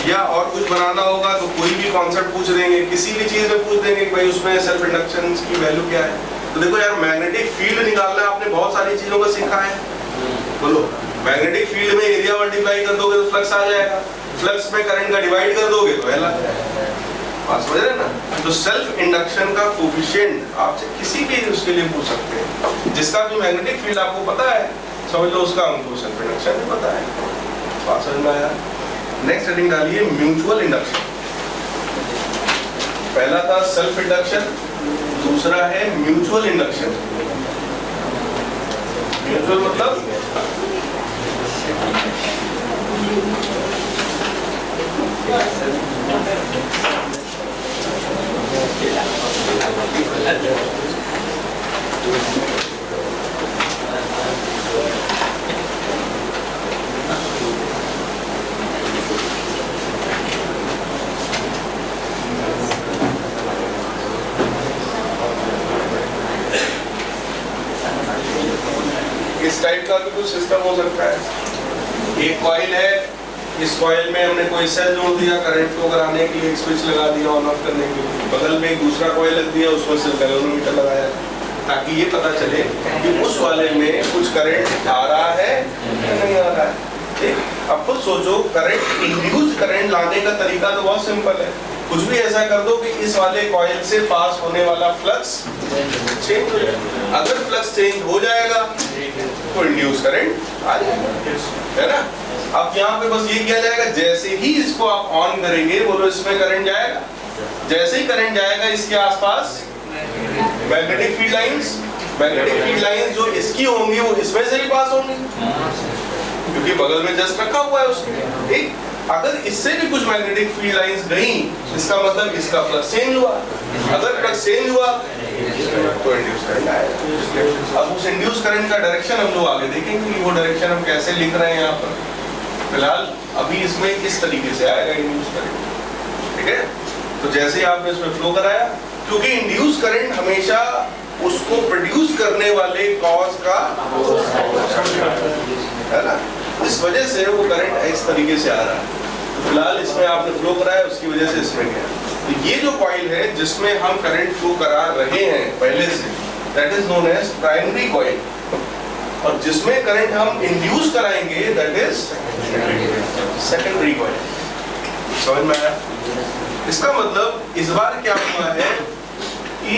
या और कुछ बनाना होगा तो कोई भी कॉन्सेप्ट पूछ देंगे, किसी भी चीज में पूछ देंगे कि भाई उसमें सेल्फ इंडक्शन की वैल्यू क्या है। तो देखो यार, मैग्नेटिक फील्ड निकालना आपने बहुत सारी चीजों को सीखा है। बोलो, मैग्नेटिक फील्ड में एरिया मल्टीप्लाई कर दोगे तो फ्लक्स आ जाएगा, फ्लक्स में करंट का डिवाइड कर दोगे तो एल आ जाएगा। बात समझ रहे हैं ना? तो सेल्फ इंडक्शन का कोफिशिएंट आपसे किसी भी उसके लिए पूछ सकते हैं। जिसका भी मैग्नेटिक फील्ड आपको पता है समझ लो उसका हमको सेल्फ इंडक्शन भी पता है। बात समझ में आया? नेक्स्ट हेडिंग डालिए, म्यूचुअल इंडक्शन। पहला था सेल्फ इंडक्शन, दूसरा है म्यूचुअल इंडक्शन। म्यूचुअल मतलब इस टाइप का भी कुछ सिस्टम हो सकता है। एक कॉइल है, इस कॉइल में हमने कोई सेल जोड़ दिया करंट फ्लो कराने के लिए, एक स्विच लगा दिया ऑन ऑफ करने के लिए, बगल में एक दूसरा कॉइल लग दिया, उसमें से गैल्वेनोमीटर लगाया ताकि ये पता चले कि उस वाले में कुछ करंट आ रहा है या नहीं आ रहा है। ठीक, अब खुद सोचो, करंट इंड्यूस करंट लाने का तरीका तो बहुत सिंपल है। कुछ भी ऐसा कर दो कि इस वाले कॉइल से पास होने वाला फ्लक्स चेंज हो जाए। अगर फ्लक्स चेंज हो जाएगा तो इंड्यूस करंट आ जाएगा, है ना। अब यहाँ पे बस ये किया जाएगा, जैसे ही इसको आप ऑन करेंगे बोलो इसमें करंट जाएगा, जैसे ही करंट जाएगा इसके आसपास मैग्नेटिक फील्ड लाइंस जो इसकी होंगी वो इसमें से ही पास होंगी क्योंकि बगल में जस्ट रखा हुआ है उसके। ठीक, अगर इससे भी कुछ मैग्नेटिक फील्ड लाइंस गई इसका मतलब इसका फ्लक्स चेंज हुआ, अगर फ्लक्स चेंज हुआ तो इंड्यूस करंट आएगा। अब उस इंड्यूस करंट का डायरेक्शन हम लोग आगे देखेंगे कि वो डायरेक्शन हम कैसे लिख रहे हैं यहाँ पर। फिलहाल अभी इसमें इस तरीके से आएगा इंड्यूस करंट। ठीक है, तो जैसे ही आपने इसमें फ्लो कराया, क्योंकि इंड्यूस करंट हमेशा उसको प्रोड्यूस करने वाले कॉज का है ना, इस वजह से वो करंट इस तरीके से आ रहा है। तो फिलहाल इसमें आपने फ्लो कराया, उसकी वजह से इसमें गया। तो ये जो कॉइल है जिसमें हम करंट फ्लो करा रहे हैं पहले से, that is known as primary coil, और जिसमें करंट हम इंड्यूस कराएंगे that is secondary. Secondary coil. समझ में आया? इसका मतलब इस बार क्या हुआ है कि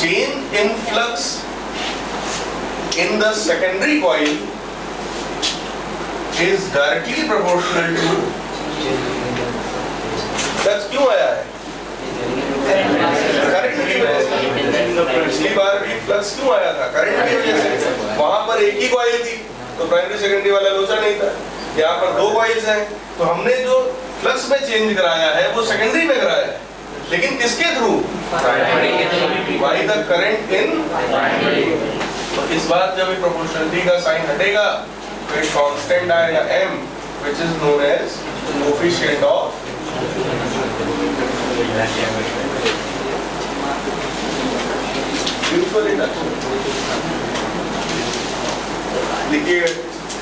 change in flux in the secondary coil is directly proportional to flux। क्यों आया है? करंट की वजह से। पिछली बार भी फ्लक्स क्यों आया था? करंट की वजह से। वहां पर एक ही कॉइल थी तो प्राइमरी सेकेंडरी वाला लोचा नहीं था। यहाँ पर दो कॉइल्स हैं तो हमने जो फ्लक्स में चेंज कराया है वो सेकेंडरी में कराया है, लेकिन किसके through? By the current in. तो इस बार जब प्रोपोर्शनलिटी का साइन हटेगा तो एक कांस्टेंट आएगा m which is known as coefficient of mutual induction. देखिए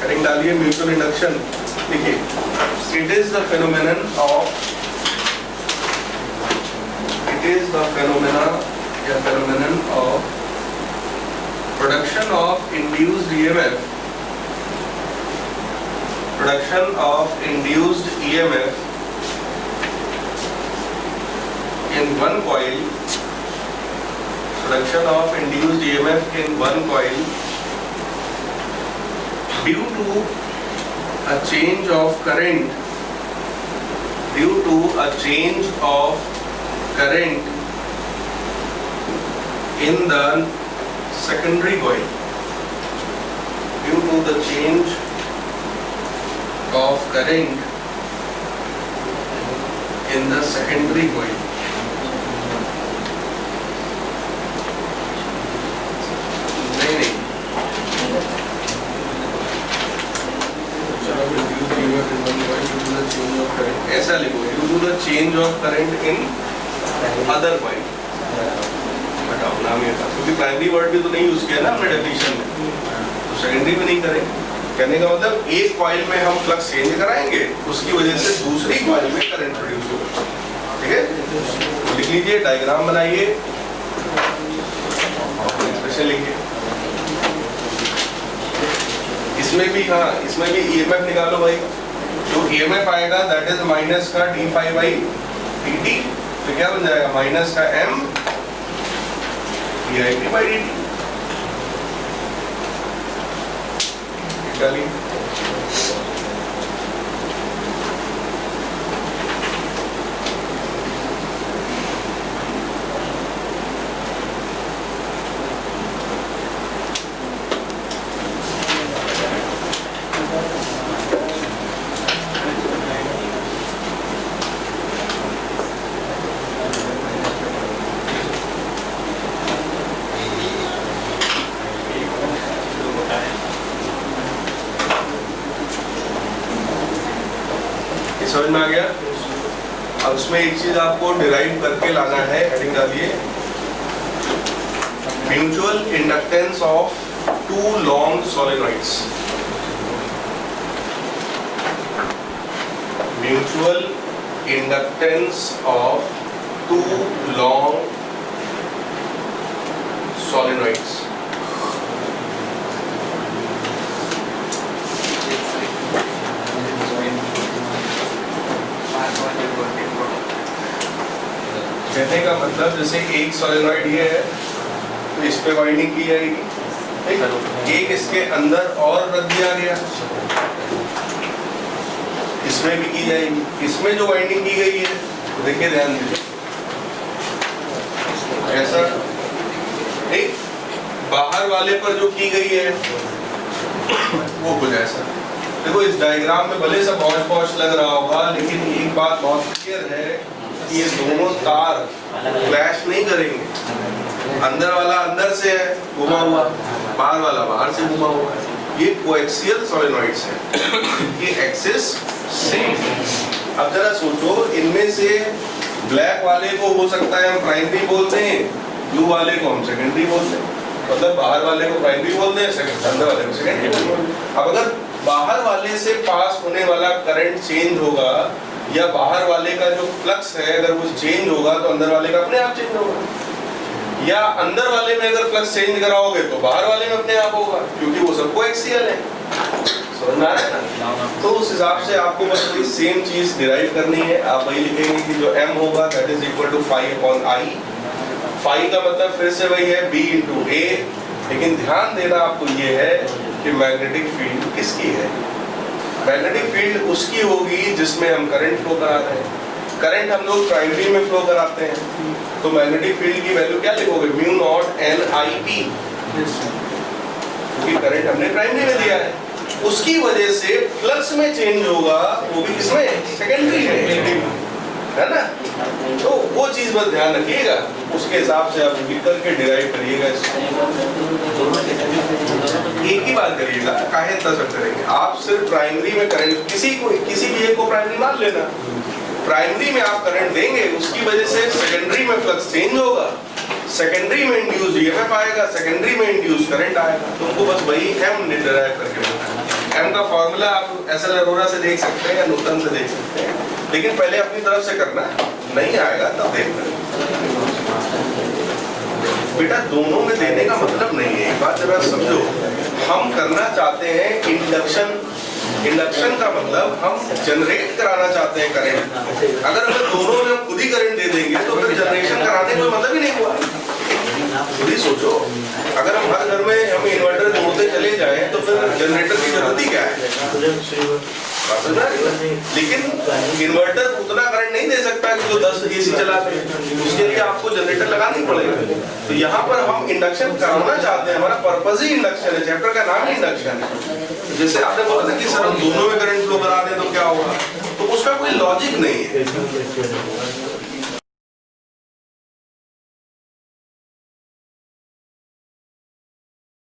हेडिंग डालिए म्यूचुअल इंडक्शन। देखिए it is the phenomenon of phenomenon of production of induced EMF in one coil, due to a change of current in the secondary coil, due to the change of current in the secondary coil। नहीं ऐसा लिखो, due to the change of current in other coil। हटाओ नाम ये था क्योंकि primary word भी तो नहीं यूज किया ना हमने डेफिनेशन में, तो सेकेंडरी में नहीं करेंगे। कहने का मतलब एक कॉइल में हम फ्लक्स चेंज कराएंगे, उसकी वजह से दूसरी कॉइल में करंट प्रोड्यूस होगा। ठीक है, तो लिख लीजिए, डायग्राम बनाइए, एक्सप्रेशन लिखिए। इसमें भी ईएमएफ निकालो भाई। जो ईएमएफ आएगा दैट इज माइनस का D phi by D T, तो क्या बन जाएगा? माइनस का M D by D T. डालिए समझ में आ गया? अब उसमें एक चीज आपको डिराइव करके लाना है, हेडिंग डालिए, mutual inductance of two long solenoids. Mutual inductance of two long solenoids. कहने का मतलब जैसे एक सोलेनॉइड ये है तो इस पे वाइंडिंग की जाएगी, ठीक? एक इसके अंदर और रख दिया गया, इसमें भी की जाएगी। इसमें जो वाइंडिंग की गई है तो देखिए, ध्यान दीजिए, ऐसा, ठीक? बाहर वाले पर जो की गई है वो कुछ ऐसा। देखो इस डायग्राम में भले सब हौच पौच लग रहा होगा, लेकिन एक बात बहुत क्लियर है, ये दोनों तार क्लैश नहीं करेंगे। अंदर वाला अंदर से है घुमा हुआ, बाहर वाला बाहर से घुमा हुआ है। ये कोएक्सियल सोलेनॉइड्स हैं, ये एक्सिस सेम। अब जरा सोचो, इनमें से ब्लैक वाले को हो सकता है हम प्राइमरी बोलते हैं, ब्लू वाले को हम सेकेंडरी बोलते हैं। मतलब बाहर वाले को प्राइमरी बोलते हैं, अंदर वाले को सेकेंडरी बोलते हैं। अब अगर बाहर वाले से पास होने वाला करंट चेंज होगा या बाहर वाले का जो फ्लक्स है अगर वो चेंज होगा तो अंदर वाले का अपने आप चेंज होगा, या अंदर वाले में अगर फ्लक्स चेंज कराओगे तो बाहर वाले में अपने आप होगा, क्योंकि वो सब कोएक्सियल है। समझ में आ रहा है ना? तो उस हिसाब से आपको बस वही सेम चीज डिराइव करनी है। आप वही लिखेंगे कि जो m होगा that is equal to phi upon I. Phi का मतलब फिर से वही है b इंटू ए, लेकिन ध्यान देना आपको ये है कि मैग्नेटिक फील्ड किसकी है। मैग्नेटिक फील्ड उसकी होगी जिसमें हम करंट फ्लो करा रहे हैं। करंट हम लोग प्राइमरी में फ्लो कराते हैं, तो मैग्नेटिक फील्ड की वैल्यू क्या लिखोगे, mu not an I P, क्योंकि करंट हमने प्राइमरी में दिया है। उसकी वजह से फ्लक्स में चेंज होगा, वो भी किसमें, सेकेंडरी में, है ना। तो वो चीज बस ध्यान रखिएगा, उसके हिसाब से आप लिख करके डिराइव करिएगा। एक ही बात करिएगा, काहे इतना सब करेंगे। आप सिर्फ प्राइमरी में करंट किसी भी एक को प्राइमरी मान लेना, प्राइमरी में आप करंट देंगे, उसकी वजह से सेकेंडरी में फ्लक्स चेंज होगा, सेकेंडरी में इंड्यूस ईएमएफ आएगा, सेकेंडरी में इंड्यूस करंट आएगा। तुमको बस वही m डिराइव करके बताना है। m का फॉर्मूला आप एसएल अरोरा से देख सकते हैं या न्यूटन से देख सकते हैं, लेकिन पहले अपनी तरफ से करना, नहीं आएगा तब देखना। बेटा दोनों में देने का मतलब नहीं है, एक बात जरा समझो, हम करना चाहते हैं इंडक्शन। इंडक्शन का मतलब हम जनरेट कराना चाहते हैं करंट। अगर हमें दोनों में खुद ही करंट दे देंगे तो फिर जनरेशन कराने का मतलब ही नहीं हुआ। खुद ही सोचो, अगर हम हर घर में हम इन्वर्टर जोड़ते चले जाएं तो फिर जनरेटर की जरूरत ही क्या है। लेकिन इन्वर्टर उतना करंट नहीं दे सकता कि जो 10 एसी चला दे, उसके लिए आपको जनरेटर लगाना ही पड़ेगा। तो यहाँ पर हम इंडक्शन कराना चाहते हैं, हमारा पर्पज ही इंडक्शन है, चैप्टर का नाम ही इंडक्शन है। जैसे आपने बोला था कि सर हम दोनों में करंट फ्लो करा दें तो क्या होगा, तो उसका कोई लॉजिक नहीं है।